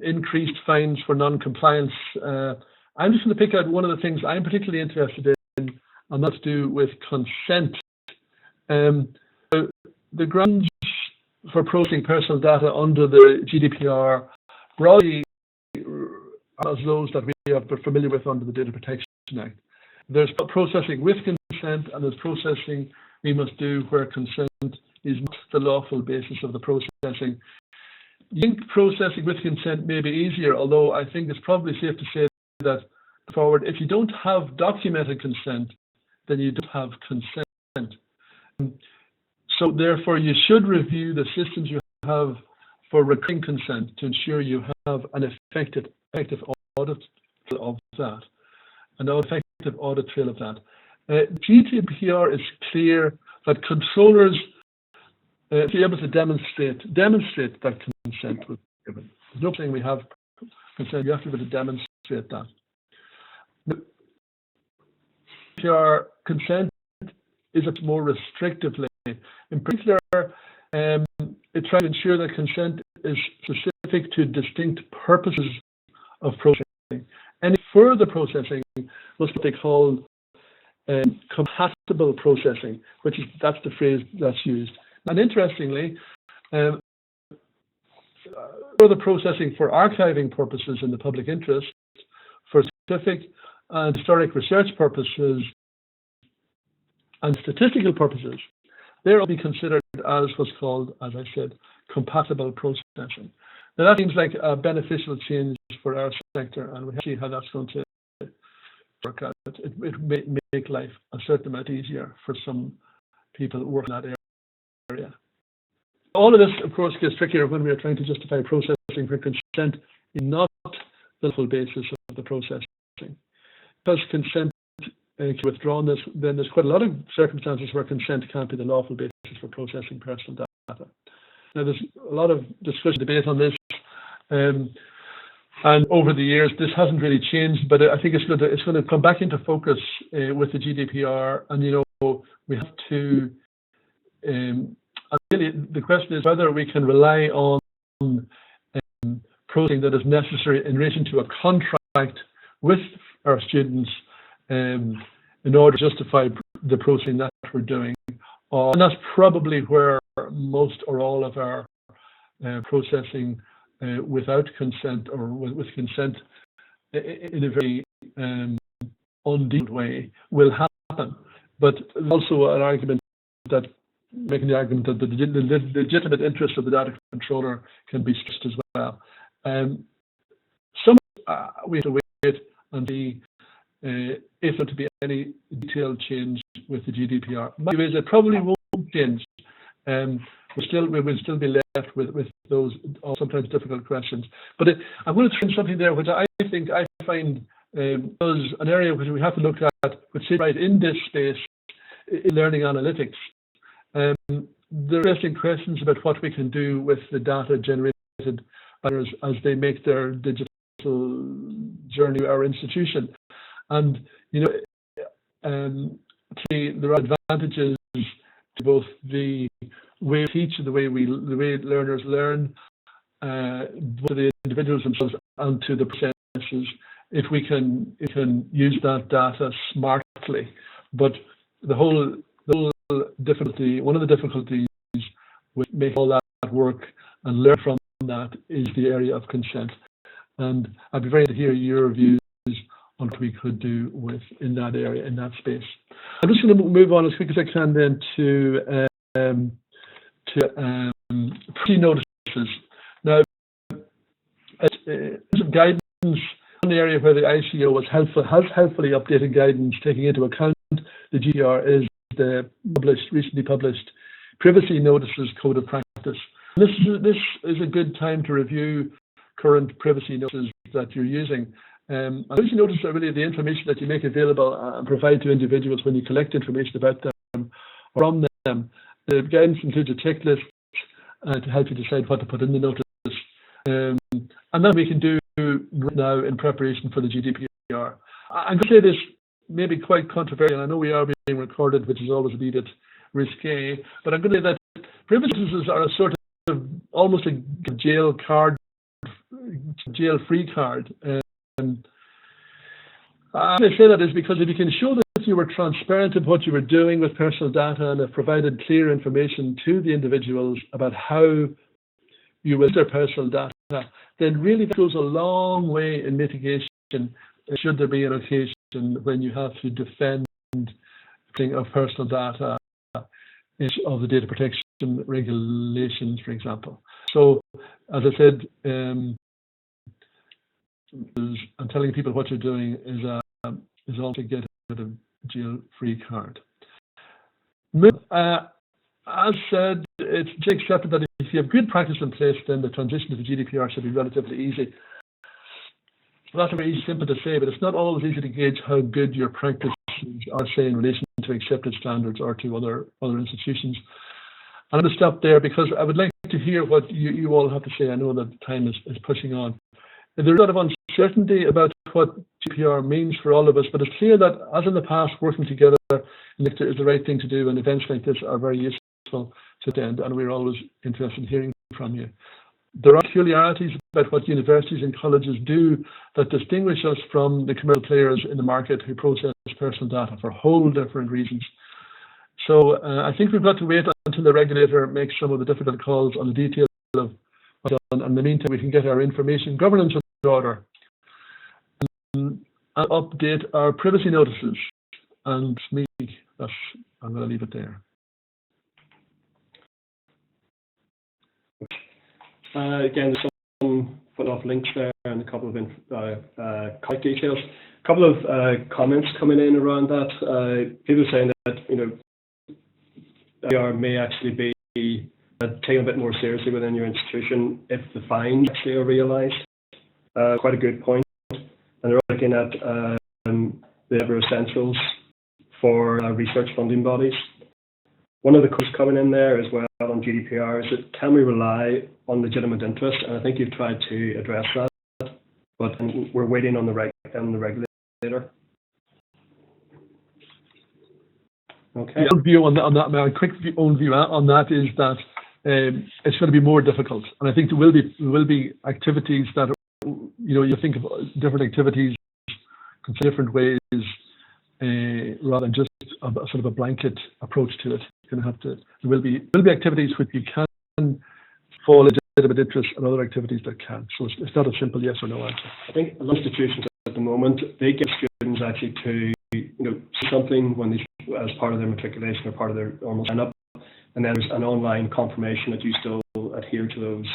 Speaker 4: increased fines for non-compliance, I'm just going to pick out one of the things I'm particularly interested in, and that's to do with consent. The grounds for processing personal data under the GDPR broadly are as those that we are familiar with under the Data Protection Act. There's processing with consent, and there's processing we must do where consent is not the lawful basis of the processing. I think processing with consent may be easier, although I think it's probably safe to say that forward, if you don't have documented consent, then you don't have consent. So therefore, you should review the systems you have for recurring consent to ensure you have an effective audit of that, an effective audit trail of that. GDPR is clear that controllers be able to demonstrate that consent was given. There's no saying we have consent. You have to be able to demonstrate that. GDPR consent is a more restrictive In particular, it tries to ensure that consent is specific to distinct purposes of processing. Any further processing must be what they call compatible processing, that's the phrase that's used. And interestingly, further processing for archiving purposes in the public interest, for scientific and historic research purposes, and statistical purposes, they're all be considered as what's called, as I said, compatible processing. Now that seems like a beneficial change for our sector, and we have to see how that's going to work out. It may make life a certain amount easier for some people working in that area. All of this, of course, gets trickier when we are trying to justify processing for consent in not the full basis of the processing. Because consent can be withdrawn, then there's quite a lot of circumstances where consent can't be the lawful basis for processing personal data. Now, there's a lot of discussion, debate on this, and over the years, this hasn't really changed, but I think it's going to come back into focus with the GDPR, and we have to. Really, the question is whether we can rely on processing that is necessary in relation to a contract with our students in order to justify the processing that we're doing. And that's probably where most or all of our processing without consent or with consent in a very undetailed way will happen. But also an argument that making the argument that the legitimate interest of the data controller can be stressed as well. We have to wait and see if there to be any detailed change with the GDPR. My view is it probably won't change. We will still be left with those sometimes difficult questions. But I'm going to throw in something there which I find was an area which we have to look at, which is right in this space, in learning analytics. There are interesting questions about what we can do with the data generated by others as they make their digital journey to our institution. And there are advantages to both the way we teach and the way learners learn, both to the individuals themselves and to the processes, if we can use that data smartly. But one of the difficulties with making all that work and learn from that is the area of consent. And I'd be very interested to hear your views on what we could do in that area, in that space. I'm just going to move on as quick as I can then to pre-notices. Now, some guidance on the area where the ICO has helpfully updated guidance taking into account the GDPR is the recently published Privacy Notices Code of Practice. This is a good time to review current privacy notices that you're using. Privacy notices are really the information that you make available and provide to individuals when you collect information about them or from them. The guidance includes a checklist to help you decide what to put in the notice. And that we can do now in preparation for the GDPR. I'm going to say this may be quite controversial, and I know we are being recorded, which is always a bit risque, but I'm going to say that privacy notices are a sort of almost a jail-free card. I say that is because if you can show that you were transparent in what you were doing with personal data and have provided clear information to the individuals about how you will use their personal data, then really that goes a long way in mitigation should there be an occasion when you have to defend of personal data of the data protection regulations, for example. So, as I said, and telling people what you're doing is also get a jail-free card. As said, it's accepted that if you have good practice in place, then the transition to the GDPR should be relatively easy. That's very simple to say, but it's not always easy to gauge how good your practices are, say, in relation to accepted standards or to other institutions. I'm going to stop there because I would like to hear what you all have to say. I know that time is pushing on. There's a lot of uncertainty about what GDPR means for all of us, but it's clear that, as in the past, working together is the right thing to do, and events like this are very useful. useful to attend, and we're always interested in hearing from you. There are peculiarities about what universities and colleges do that distinguish us from the commercial players in the market who process personal data for whole different reasons. So I think we've got to wait until the regulator makes some of the difficult calls on the details of what's done. And in the meantime, we can get our information governance in order and update our privacy notices. And I'm going to leave it there.
Speaker 1: Again, there's some put-off links there and a couple of contact details. A couple of comments coming in around that. People saying that, GDPR may actually be taken a bit more seriously within your institution if the fines actually are realised. Quite a good point. And they're looking at the ever essentials for research funding bodies. One of the questions coming in there as well on GDPR is that can we rely on legitimate interest? And I think you've tried to address that, but we're waiting on the regulator. Okay.
Speaker 4: The own view on that, my quick own view on that is that it's going to be more difficult, and I think there will be activities that you think of different activities in different ways rather than just a sort of a blanket approach to it. You're going to have to. There will be activities which you can fall into legitimate interest, and other activities that can't. So it's not a simple yes or no answer.
Speaker 1: I think a lot of institutions at the moment, they get students actually to see something when they, as part of their matriculation or part of their normal sign-up, and then there's an online confirmation that you still adhere to those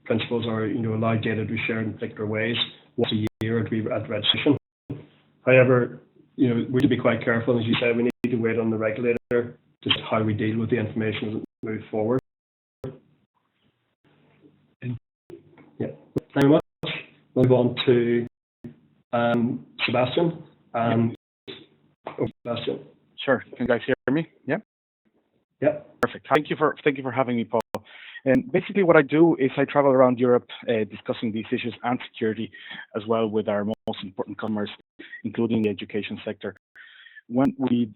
Speaker 1: principles or allow data to be shared in particular ways once a year at registration. However, we need to be quite careful, as you said, we need to wait on the regulator just how we deal with the information as we move forward. Yeah, thank you very much. We'll move on to Sebastian. Sebastian.
Speaker 5: Sure. Can you guys hear me? Yeah.
Speaker 1: Yeah.
Speaker 5: Perfect. Thank you for having me, Paul. And basically, what I do is I travel around Europe discussing these issues and security, as well with our most important customers, including the education sector. When we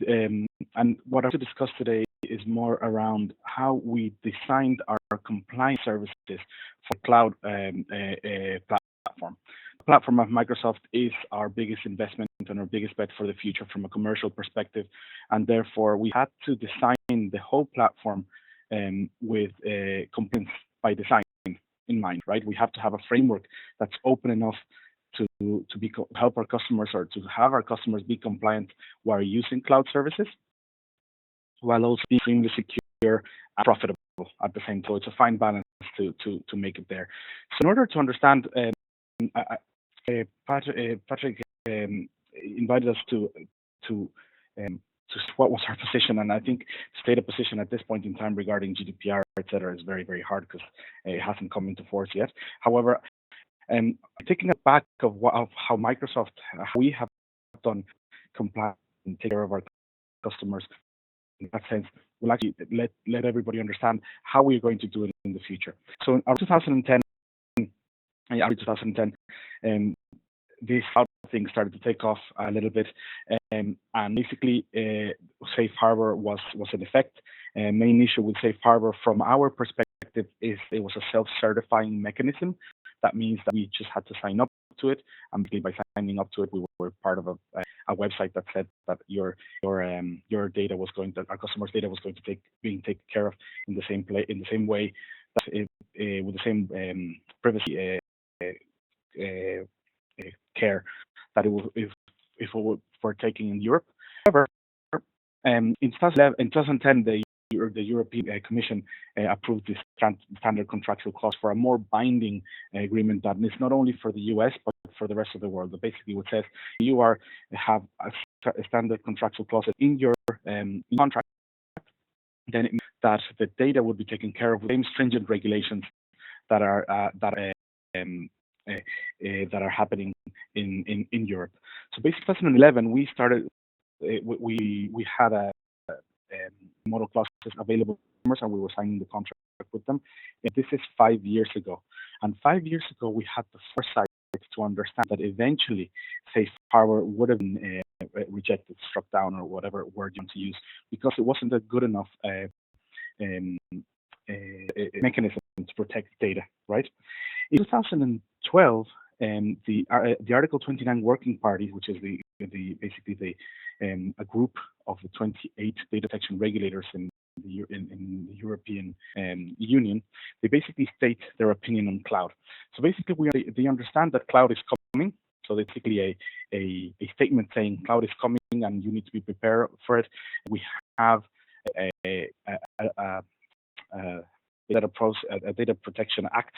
Speaker 5: and what I want to discuss today is more around how we designed our compliance services for cloud platform. The platform of Microsoft is our biggest investment and our biggest bet for the future from a commercial perspective, and therefore we had to design the whole platform with compliance by design in mind. Right? We have to have a framework that's open enough to help our customers, or to have our customers be compliant while using cloud services, while also being extremely secure and profitable at the same time. So it's a fine balance to make it there. So in order to understand, Patrick invited us to what was our position, and I think to state a position at this point in time regarding GDPR, etc., is very, very hard because it hasn't come into force yet. However, taking it back of how Microsoft, we have done compliance and take care of our customers in that sense, we'll actually let everybody understand how we're going to do it in the future. So in 2010, this thing started to take off a little bit, and basically Safe Harbor was in effect. Main issue with Safe Harbor from our perspective is it was a self-certifying mechanism. That means that we just had to sign up to it, and by signing up to it, we were part of a website that said that your data was going to, our customers' data was going to being taken care of in the same way, that with the same privacy care that it will if it were taking in Europe. However, in 2010, the European Commission approved this standard contractual clause for a more binding agreement that is not only for the US but for the rest of the world. But basically, what says you have a standard contractual clause in your contract, then it means that the data will be taken care of with the same stringent regulations that are happening in Europe. So basically, 2011, we started. We had a model clauses available, and we were signing the contract with them. And this is 5 years ago, and 5 years ago we had the foresight to understand that eventually Safe Harbor would have been rejected, struck down, or whatever word you want to use, because it wasn't a good enough mechanism to protect data, right? In 2012, the Article 29 Working Party, which is basically a group of the 28 data protection regulators in the European Union, they basically state their opinion on cloud. So basically, they understand that cloud is coming. So basically, a statement saying cloud is coming and you need to be prepared for it. We have a Data Protection Act,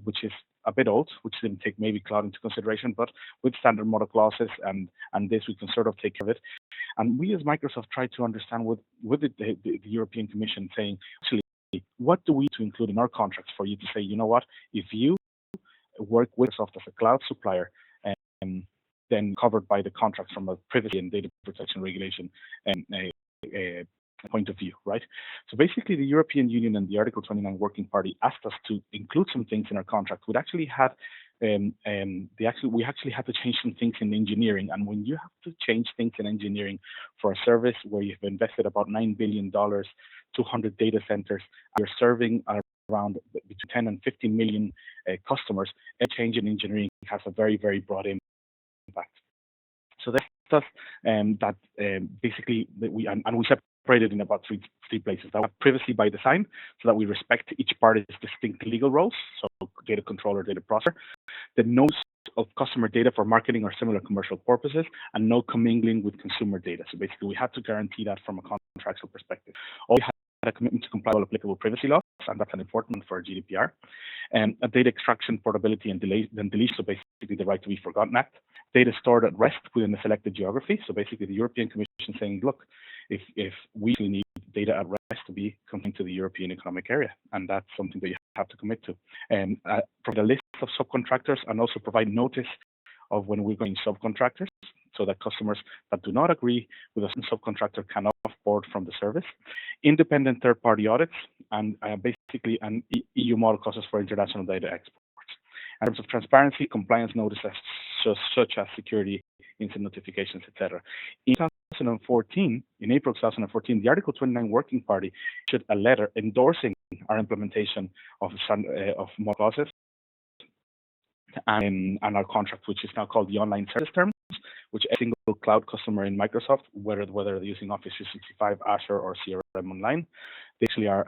Speaker 5: which is a bit old, which didn't take maybe cloud into consideration, but with standard model clauses and this, we can sort of take care of it. And we as Microsoft try to understand with the European Commission saying, actually, what do we need to include in our contracts for you to say, you know what, if you work with Microsoft as a cloud supplier, then covered by the contracts from a privacy and data protection regulation point of view, right? So basically, the European Union and the Article 29 Working Party asked us to include some things in our contract. We actually had to change some things in engineering. And when you have to change things in engineering for a service where you've invested about $9 billion, 200 data centers, you're serving around between 10 and 50 million customers, a change in engineering has a very, very broad impact. So that's stuff that basically we separated in about three places. That privacy by design, so that we respect each party's distinct legal roles, so data controller, data processor, the no of customer data for marketing or similar commercial purposes, and no commingling with consumer data. So basically, we had to guarantee that from a contractual perspective. We had a commitment to comply with all applicable privacy laws, and that's an important for GDPR. A data extraction, portability, and deletion, so basically the right to be forgotten act. Data stored at rest within a selected geography. So basically, the European Commission saying, look, if we need data at rest to be coming to the European Economic Area, and that's something that you have to commit to. Provide a list of subcontractors and also provide notice of when we're going subcontractors, so that customers that do not agree with a subcontractor can offboard from the service. Independent third-party audits, and basically an EU model clauses for international data exports. In terms of transparency, compliance notices such as security, incident notifications, etc. In 2014, in April 2014, the Article 29 Working Party issued a letter endorsing our implementation of model clauses and our contract, which is now called the Online Service Terms, which a single cloud customer in Microsoft, whether they're using Office 365, Azure, or CRM Online, they actually are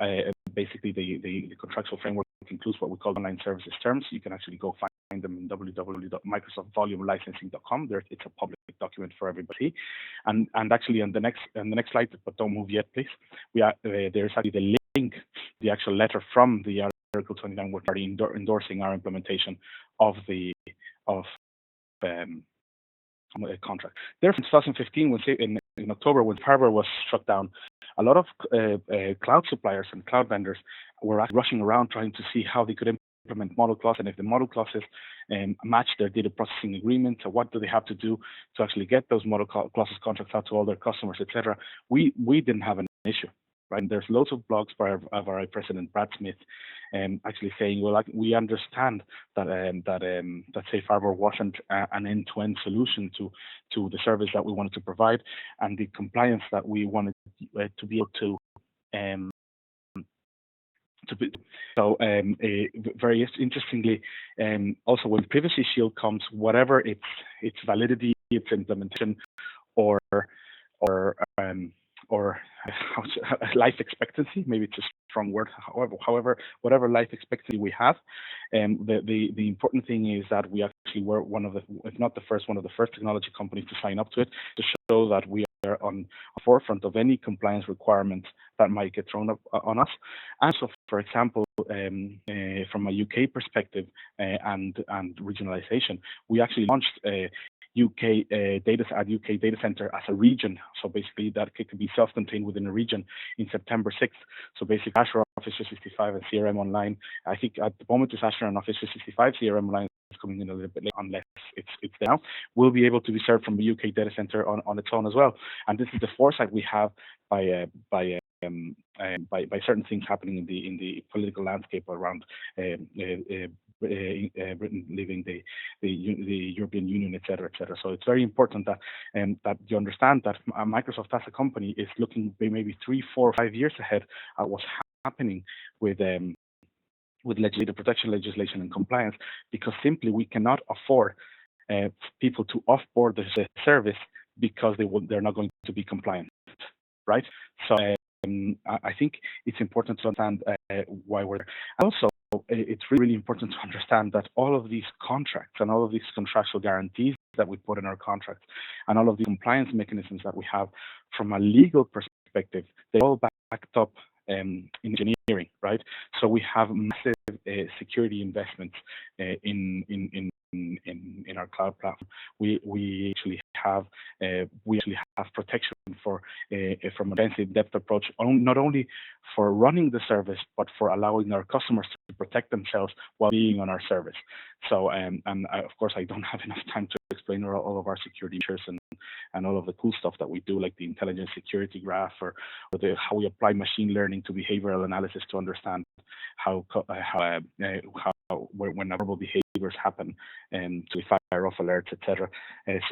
Speaker 5: basically the contractual framework includes what we call Online Services Terms. You can actually go find them in www.microsoftvolumelicensing.com. It's a public document for everybody. And actually, on the next slide, but don't move yet, please. There's actually the link, the actual letter from the Article 29 Working Party endorsing our implementation of the contract. There, in 2015, in October, when Harbours was shut down, a lot of cloud suppliers and cloud vendors were rushing around trying to see how they could implement model clauses, and if the model clauses match their data processing agreement, so what do they have to do to actually get those model clauses contracts out to all their customers, etc. We didn't have an issue. Right? And there's loads of blogs by our president Brad Smith, actually saying, well, we understand that Safe Harbor wasn't an end-to-end solution to the service that we wanted to provide, and the compliance that we wanted to be able to. Very interestingly, also when Privacy Shield comes, whatever its validity, its implementation, or life expectancy, maybe it's a strong word, however, whatever life expectancy we have, the important thing is that we actually were one of the, if not the first, one of the first technology companies to sign up to it, to show that we are on the forefront of any compliance requirements that might get thrown up on us. And so, for example, from a UK perspective and regionalization, we actually launched UK data center as a region. So basically that it could be self-contained within a region in September 6th. So basically Azure, Office 365 and CRM Online. I think at the moment it's Azure and Office 365, CRM Online is coming in a little bit late unless it's there now. We'll be able to be served from a UK data center on its own as well. And this is the foresight we have by certain things happening in the political landscape around Britain leaving the European Union, etc., etc. So it's very important that that you understand that Microsoft as a company is looking maybe 3, 4, 5 years ahead at what's happening with data protection legislation and compliance, because simply we cannot afford people to offboard the service because they're not going to be compliant, right? So I think it's important to understand why we're there. Also, it's really important to understand that all of these contracts and all of these contractual guarantees that we put in our contracts and all of the compliance mechanisms that we have from a legal perspective, they're all backed up in engineering, right? So we have massive security investments in our cloud platform. We actually have protection for from a depth approach, not only for running the service, but for allowing our customers to protect themselves while being on our service. So of course I don't have enough time to explain all of our security features and all of the cool stuff that we do, like the intelligent security graph, or how we apply machine learning to behavioral analysis to understand when abnormal behaviors happen, to fire off alerts, etc. If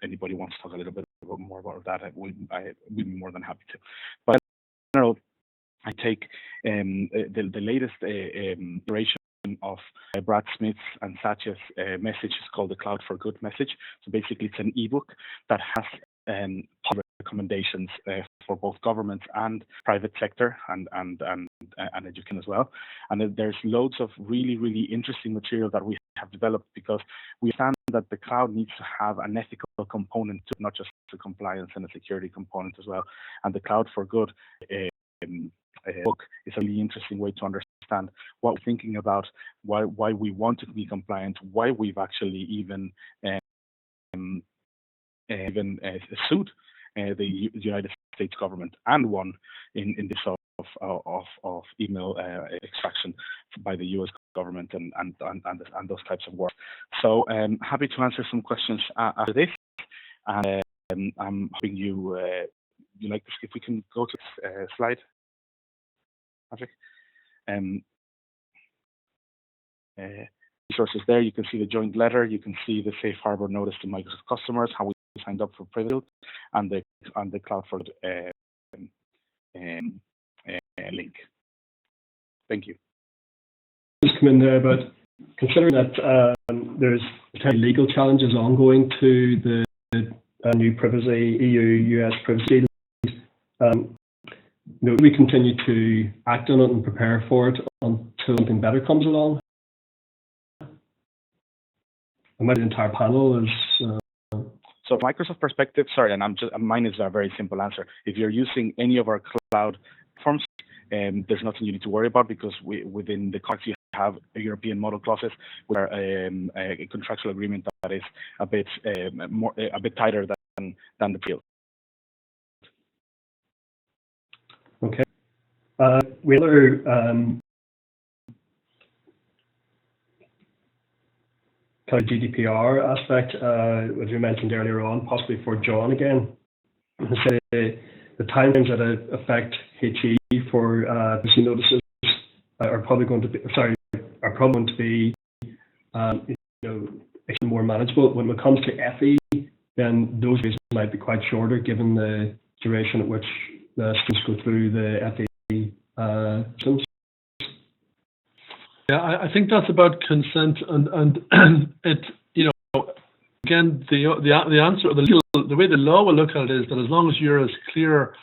Speaker 5: anybody wants to talk a little bit more about that, we'd be more than happy to. But in general, I take the latest iteration of Brad Smith's and Satya's message is called the Cloud for Good message. So basically, it's an ebook that has recommendations for both government and private sector and education as well. And there's loads of really interesting material that we have developed, because we understand that the cloud needs to have an ethical component to it, not just a compliance and a security component as well. And the Cloud for Good book is a really interesting way to understand what we're thinking about, why we want to be compliant, why we've actually even sued the United States government and won in this of email extraction by the US government and those types of work. So happy to answer some questions after this, and I'm hoping you like this. If we can go to this slide, Patrick. Resources there. You can see the joint letter. You can see the safe harbor notice to Microsoft customers, how we signed up for Privilege, and the Cloud for link. Thank you.
Speaker 1: Just come in there, but considering that there's potential legal challenges ongoing to the new privacy EU-US privacy deals, we continue to act on it and prepare for it until something better comes along. And the entire panel is.
Speaker 5: So from Microsoft perspective, sorry, and mine is a very simple answer. If you're using any of our cloud platforms, there's nothing you need to worry about, because within the contracts you have European model clauses, where a contractual agreement that is a bit tighter than the field.
Speaker 1: Okay. We other kind of GDPR aspect, as you mentioned earlier on, possibly for John again. Say the timeframes that affect HE for privacy notices are probably going to be more manageable. When it comes to FE, then those days might be quite shorter, given the duration at which the students go through the FE systems.
Speaker 4: Yeah, I think that's about consent, and it, again, the answer, the way the law will look at it is that as long as you're as clear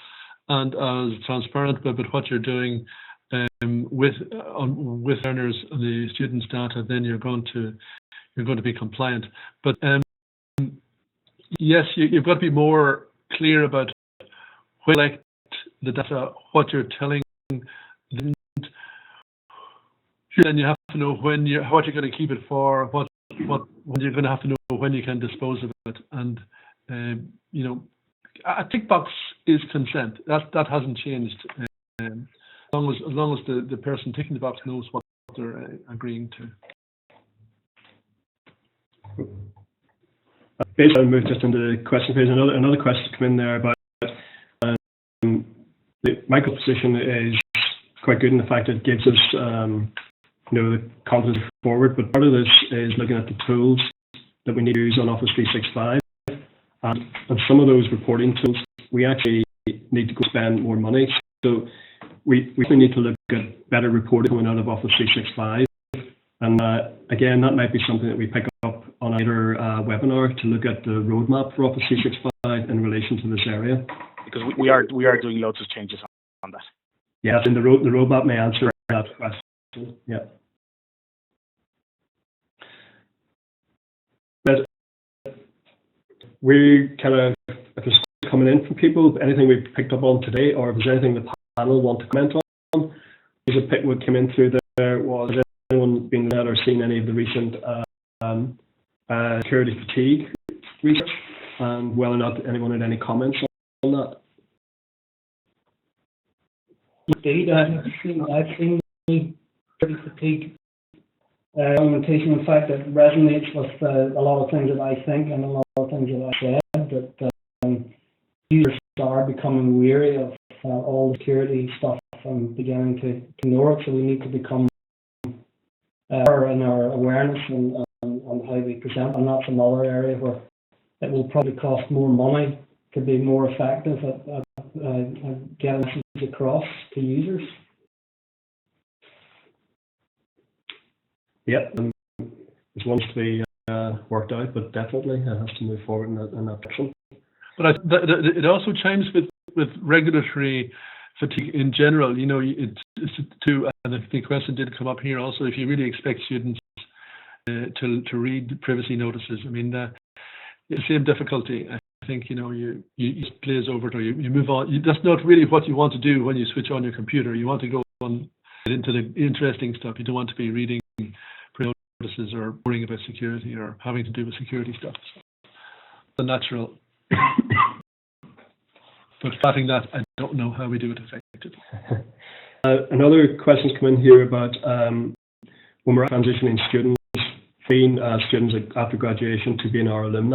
Speaker 4: and as transparent about what you're doing with learners and the students' data, then you're going to be compliant. But yes, you've got to be more clear about when you collect the data, what you're telling them. Then you have to know what you're going to keep it for, when you're going to have to know when you can dispose of it, and a tick box is consent. That hasn't changed. As long as the person ticking the box knows what they're agreeing to.
Speaker 1: Basically, I'll move just into the question phase. Another question come in there about the Microsoft position is quite good in the fact that it gives us the confidence forward. But part of this is looking at the tools that we need to use on Office 365. And some of those reporting tools, we actually need to go spend more money. So we need to look at better reporting coming out of Office 365. And again, that might be something that we pick up on a later webinar to look at the roadmap for Office 365 in relation to this area.
Speaker 5: Because we are doing loads of changes on that.
Speaker 1: Yes, and the roadmap may answer that question. Yeah. But we kind of, if there's coming in from people, anything we've picked up on today, or if there's anything the panel want to comment on, there's a pick what came in through there was, has anyone been at or seen any of the recent security fatigue research, and whether or not anyone had any comments on that?
Speaker 2: Indeed, I've seen the security fatigue argumentation. In fact, it resonates with a lot of things that I think and a lot of things that I said, that users are becoming weary of all the security stuff and beginning to know it, so we need to become better in our awareness and how we present, and that's another area where it will probably cost more money to be more effective at getting messages across to users.
Speaker 1: Yeah, there's one to be worked out, but definitely it has to move forward in that direction.
Speaker 4: But it also chimes with regulatory fatigue in general. You know, it's to, and if the question did come up here also, if you really expect students to read privacy notices, I mean, the same difficulty. I think, you know, you glaze over it, or you move on. That's not really what you want to do when you switch on your computer. You want to go on into the interesting stuff. You don't want to be reading notices or worrying about security or having to do with security stuff. The natural. But batting that, I don't know how we do it effectively.
Speaker 1: Another question's come in here about when we're transitioning students, being students after graduation to being our alumni.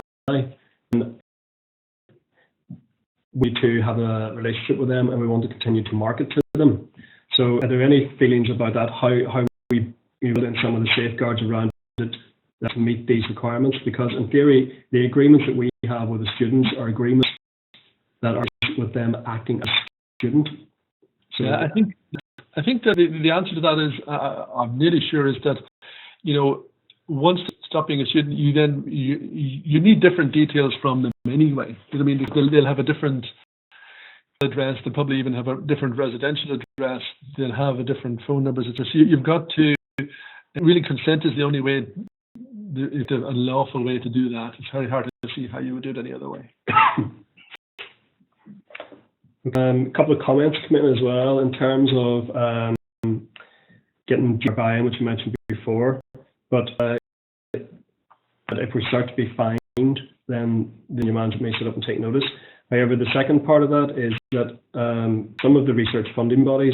Speaker 1: We too have a relationship with them, and we want to continue to market to them. So, are there any feelings about that? How we build in some of the safeguards around it that meet these requirements? Because in theory, the agreements that we have with the students are agreements that are with them acting as a student. So,
Speaker 4: yeah, I think that the answer to that is, I'm nearly sure, is that, you know, once stop being a student, you need different details from them anyway. I mean, they'll have a different address. They'll probably even have a different residential address. They'll have a different phone numbers. So you've got to really, consent is the only way, a lawful way to do that. It's very hard to see how you would do it any other way.
Speaker 1: A couple of comments come in as well in terms of getting buy-in, which you mentioned before. But if we start to be fined, then your management may sit up and take notice. However, the second part of that is that some of the research funding bodies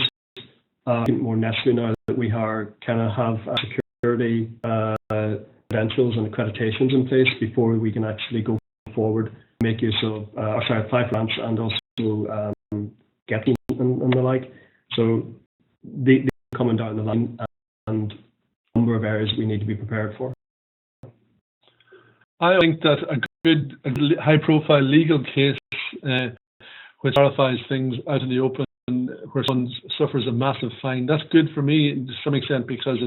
Speaker 1: are more necessary now that we are kind of have security credentials and accreditations in place before we can actually go forward, make use of, apply for grants and also get them and the like. So they're coming down the line, and a number of areas we need to be prepared for.
Speaker 4: I think that a good high-profile legal case which clarifies things out in the open, where someone suffers a massive fine, that's good for me to some extent, because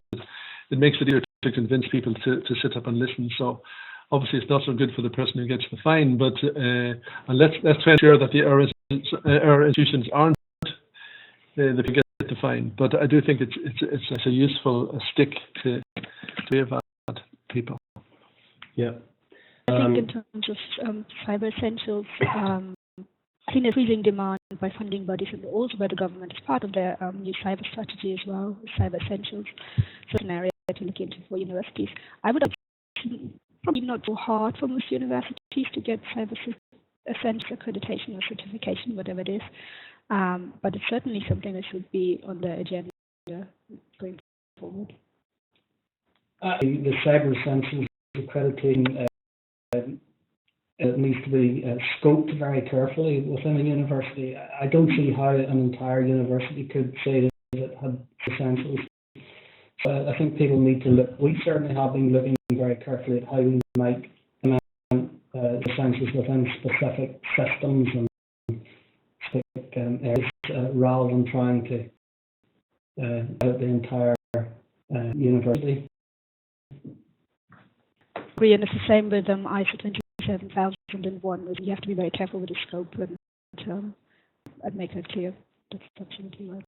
Speaker 4: it makes it easier to convince people to sit up and listen. So obviously it's not so good for the person who gets the fine, but and let's try to ensure that our institutions aren't the people get the fine. But I do think it's a useful stick to evaluate people.
Speaker 3: Yeah. I think in terms of cyber essentials, I think there's increasing demand by funding bodies and also by the government as part of their new cyber strategy as well, cyber essentials. So it's an area to look into for universities. I would probably not go hard for most universities to get cyber essentials accreditation or certification, whatever it is. But it's certainly something that should be on the agenda going forward.
Speaker 2: The cyber essentials accreditation it needs to be scoped very carefully within a university. I don't see how an entire university could say that it had essentials. I think people need to look. We certainly have been looking very carefully at how we might implement the sciences within specific systems and specific areas, rather than trying to out the entire university.
Speaker 3: And it's the same with ISO 27001. You have to be very careful with the scope and make that clear. That's absolutely right.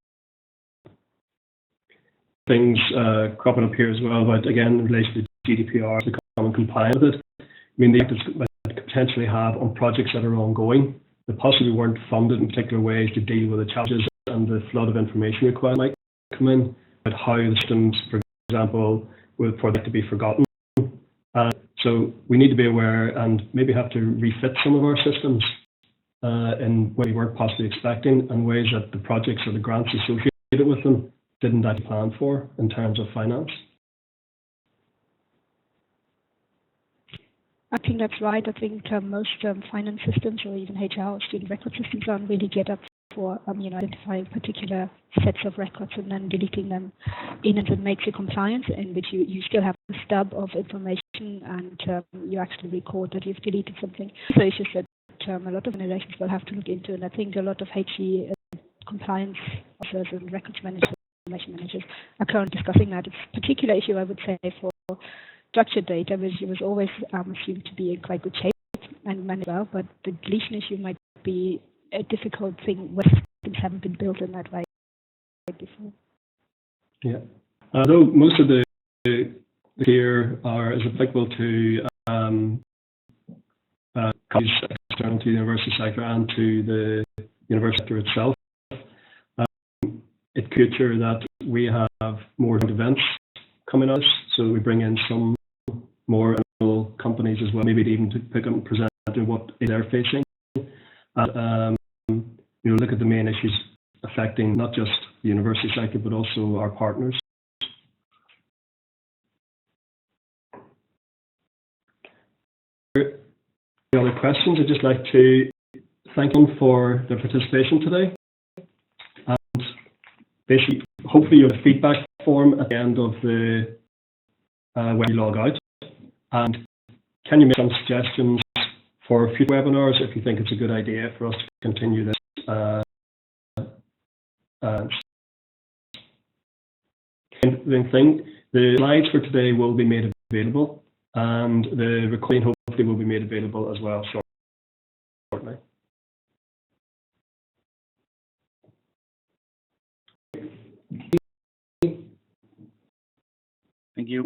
Speaker 1: Things cropping up here as well, but again, in relation to GDPR, becoming compliant with it. I mean, the impacts that could potentially have on projects that are ongoing that possibly weren't funded in particular ways to deal with the challenges and the flood of information required might come in, but how the systems, for example, for that to be forgotten. So we need to be aware and maybe have to refit some of our systems in ways we weren't possibly expecting, and ways that the projects or the grants associated with them didn't actually plan for in terms of finance.
Speaker 3: I think that's right. I think most finance systems or even HR or student record systems aren't really geared up for identifying particular sets of records and then deleting them in, and it makes a compliance in which you still have a stub of information and you actually record that you've deleted something. So it's just that a lot of organizations will have to look into, and I think a lot of HE compliance officers and records managers, information managers are currently discussing that. It's a particular issue, I would say, for structured data, which was always assumed to be in quite good shape and managed well, but the deletion issue might be a difficult thing when systems haven't been built in that way before.
Speaker 1: Yeah. Although most of the here is applicable to companies external to the university sector and to the university sector itself, it could feature that we have more events coming out, so we bring in some more companies as well, maybe even to pick up and present what they're facing. And, look at the main issues affecting not just the university sector, but also our partners. Any other questions? I'd just like to thank them for their participation today. And basically, hopefully you have a feedback form at the end of the when you log out. And can you make some suggestions for future webinars if you think it's a good idea for us to continue this? The slides for today will be made available, and the recording hopefully will be made available as well shortly.
Speaker 5: Thank you.